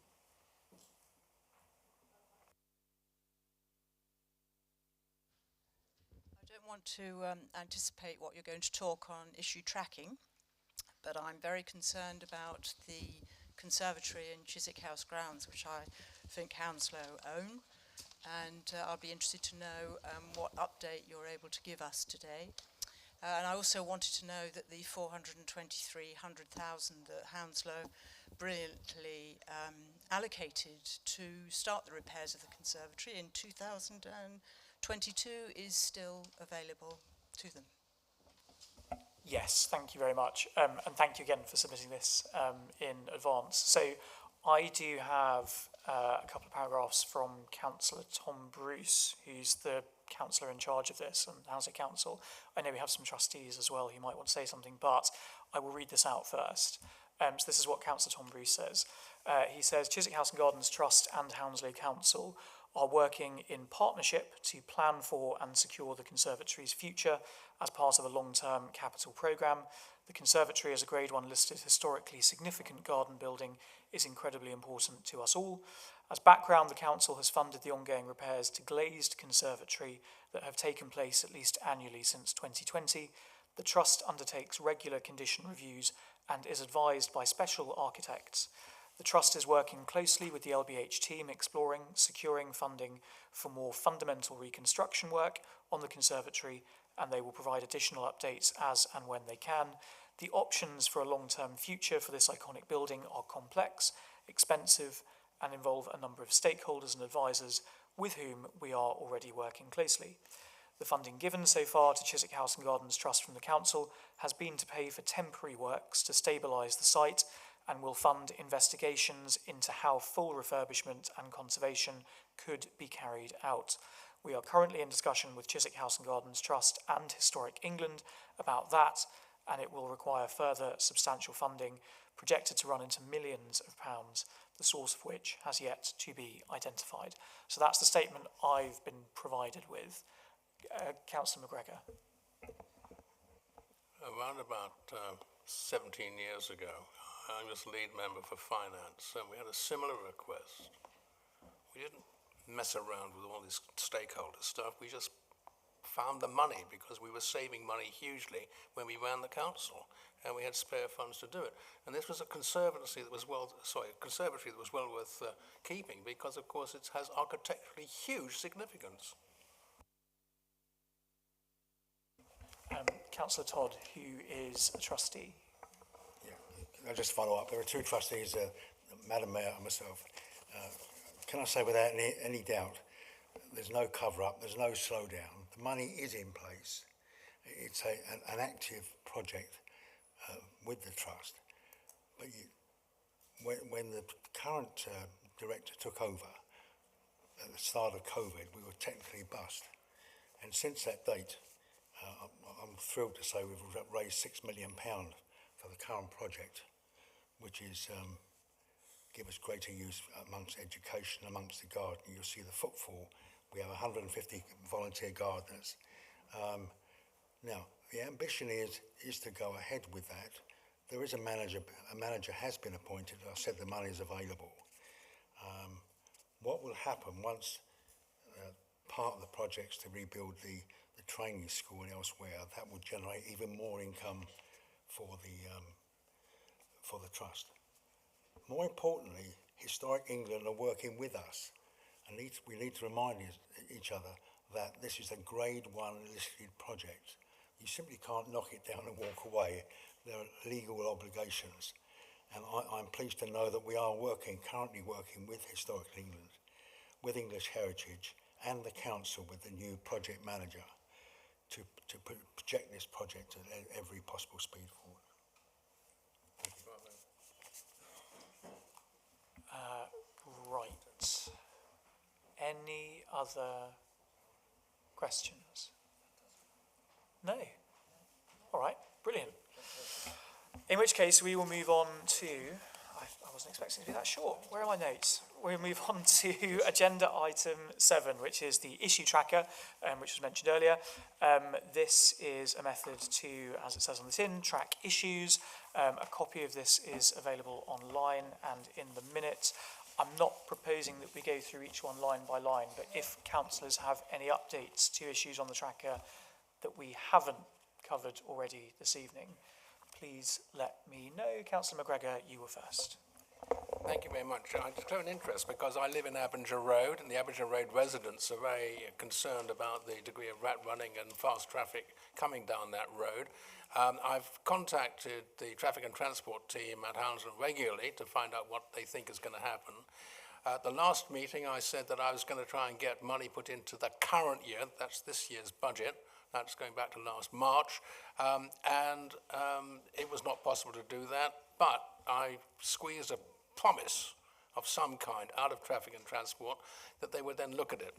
don't want to anticipate what you're going to talk on issue tracking, but I'm very concerned about the conservatory in Chiswick House grounds, which I think Hounslow own, and I'll be interested to know what update you're able to give us today. And I also wanted to know that the 423,000 that Hounslow brilliantly allocated to start the repairs of the conservatory in 2022 is still available to them. Yes, thank you very much. And thank you again for submitting this in advance. So I do have a couple of paragraphs from Councillor Tom Bruce, who's the councillor in charge of this and Housing Council. I know we have some trustees as well who might want to say something, but I will read this out first. So this is what Councillor Tom Bruce says. He says, Chiswick House and Gardens Trust and Hounslow Council are working in partnership to plan for and secure the conservatory's future as part of a long-term capital programme. The conservatory, as a Grade 1 listed historically significant garden building, is incredibly important to us all. As background, the council has funded the ongoing repairs to glazed conservatory that have taken place at least annually since 2020. The trust undertakes regular condition reviews and is advised by special architects. The trust is working closely with the LBH team, exploring, securing funding for more fundamental reconstruction work on the conservatory, and they will provide additional updates as and when they can. The options for a long-term future for this iconic building are complex, expensive, and involve a number of stakeholders and advisors with whom we are already working closely. The funding given so far to Chiswick House and Gardens Trust from the council has been to pay for temporary works to stabilise the site and will fund investigations into how full refurbishment and conservation could be carried out. We are currently in discussion with Chiswick House and Gardens Trust and Historic England about that, and it will require further substantial funding projected to run into millions of pounds, the source of which has yet to be identified. So that's the statement I've been provided with. Councillor McGregor. Around about 17 years ago, I was lead member for finance, and we had a similar request. We didn't mess around with all this stakeholder stuff. We just found the money because we were saving money hugely when we ran the council, and we had spare funds to do it. And this was a conservatory that was well worth keeping because, of course, it has architecturally huge significance. Councillor Todd, who is a trustee. I'll just follow up. There are two trustees, Madam Mayor and myself. Can I say without any doubt, there's no cover-up, there's no slowdown. The money is in place. It's an active project with the trust. But when the current director took over, at the start of COVID, we were technically bust. And since that date, I'm thrilled to say we've raised £6 million for the current project, which is give us greater use amongst education, amongst the garden. You'll see the footfall. We have 150 volunteer gardeners. Now, the ambition is to go ahead with that. There is a manager has been appointed. I said the money is available. What will happen once part of the project's to rebuild the training school and elsewhere, that will generate even more income for the trust. More importantly, Historic England are working with us, and we need to remind each other that this is a grade 1 listed project. You simply can't knock it down and walk away. There are legal obligations. And I'm pleased to know that we are currently working with Historic England, with English Heritage and the council with the new project manager to project this project at every possible speed forward. Right. Any other questions? No? All right, brilliant. In which case, we will move on to... I wasn't expecting to be that short. Where are my notes? We'll move on to agenda item 7, which is the issue tracker, which was mentioned earlier. This is a method to, as it says on the tin, track issues. A copy of this is available online and in the minutes. I'm not proposing that we go through each one line by line, but if councillors have any updates to issues on the tracker that we haven't covered already this evening, please let me know. Councillor McGregor, you were first. Thank you very much. I show an interest because I live in Abinger Road, and the Abinger Road residents are very concerned about the degree of rat running and fast traffic coming down that road. I've contacted the traffic and transport team at Hounslow regularly to find out what they think is going to happen. At the last meeting, I said that I was going to try and get money put into the current year, that's this year's budget. That's going back to last March, and it was not possible to do that, but I squeezed a promise of some kind out of traffic and transport that they would then look at it.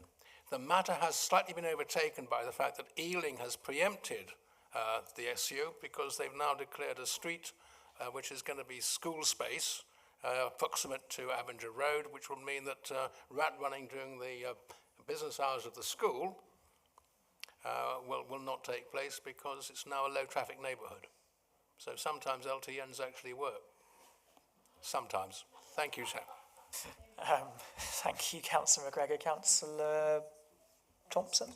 The matter has slightly been overtaken by the fact that Ealing has preempted the SU because they've now declared a street which is going to be school space proximate to Abinger Road, which will mean that rat running during the business hours of the school will not take place because it's now a low traffic neighbourhood. So sometimes LTNs actually work. Sometimes. Thank you, Sam. Thank you, Councillor McGregor. Councillor Thompson?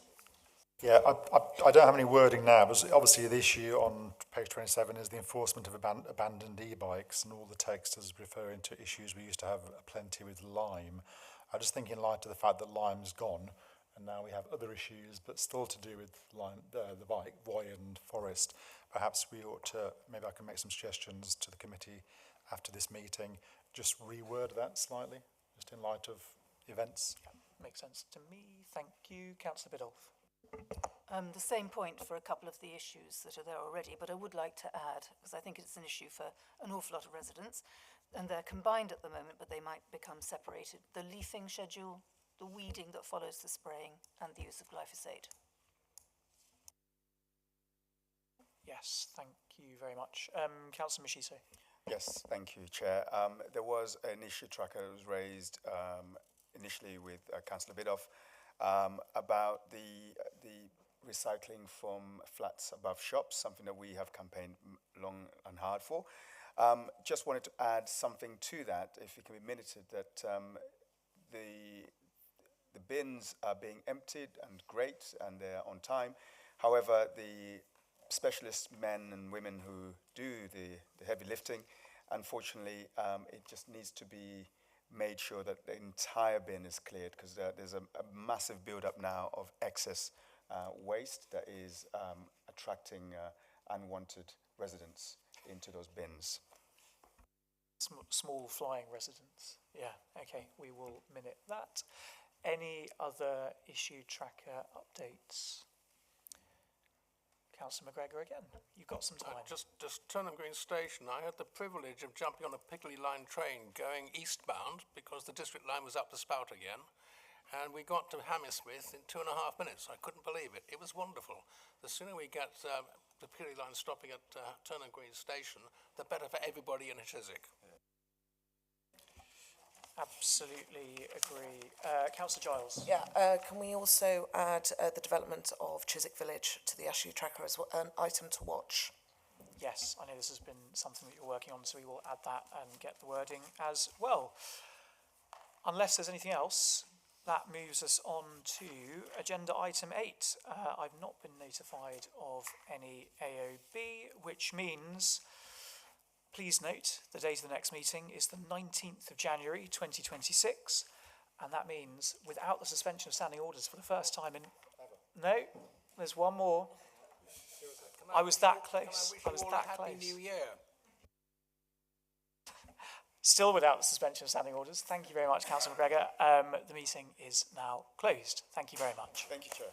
Yeah, I don't have any wording now, but obviously the issue on page 27 is the enforcement of abandoned e-bikes, and all the text is referring to issues we used to have plenty with Lime. I just think in light of the fact that Lime's gone, and now we have other issues, but still to do with Lime, the bike, Voy and Forest, perhaps we ought to, maybe I can make some suggestions to the committee after this meeting, just reword that slightly, just in light of events. Yeah, makes sense to me. Thank you. Councillor Biddulph. The same point for a couple of the issues that are there already, but I would like to add, because I think it's an issue for an awful lot of residents, and they're combined at the moment, but they might become separated. The leafing schedule, the weeding that follows the spraying, and the use of glyphosate. Yes, thank you very much. Councillor Moshiso. Yes, thank you, Chair. There was an issue tracker that was raised initially with Councillor Biddulph about the recycling from flats above shops, something that we have campaigned long and hard for. Just wanted to add something to that, if it can be minuted, that the bins are being emptied and great, and they're on time. However, the specialist men and women who do the heavy lifting, unfortunately, it just needs to be made sure that the entire bin is cleared, because there's a massive build-up now of excess waste that is attracting unwanted residents into those bins. Small flying residents. Yeah, okay, we will minute that. Any other issue tracker updates? Councillor McGregor again. You've got some time. Just Turnham Green Station. I had the privilege of jumping on a Piccadilly line train going eastbound because the district line was up the spout again. And we got to Hammersmith in 2.5 minutes. I couldn't believe it. It was wonderful. The sooner we get the Piccadilly line stopping at Turnham Green Station, the better for everybody in Chiswick. Absolutely agree. Councillor Giles. Yeah, can we also add the development of Chiswick Village to the issue tracker as well, an item to watch? Yes, I know this has been something that you're working on, so we will add that and get the wording as well. Unless there's anything else, that moves us on to agenda item 8. I've not been notified of any AOB, which means, please note, the date of the next meeting is the 19th of January 2026, and that means without the suspension of standing orders for the first time in... No, there's one more. I was that close. I was that close. Happy New Year. Still without the suspension of standing orders. Thank you very much, Councillor McGregor. The meeting is now closed. Thank you very much. Thank you, Chair.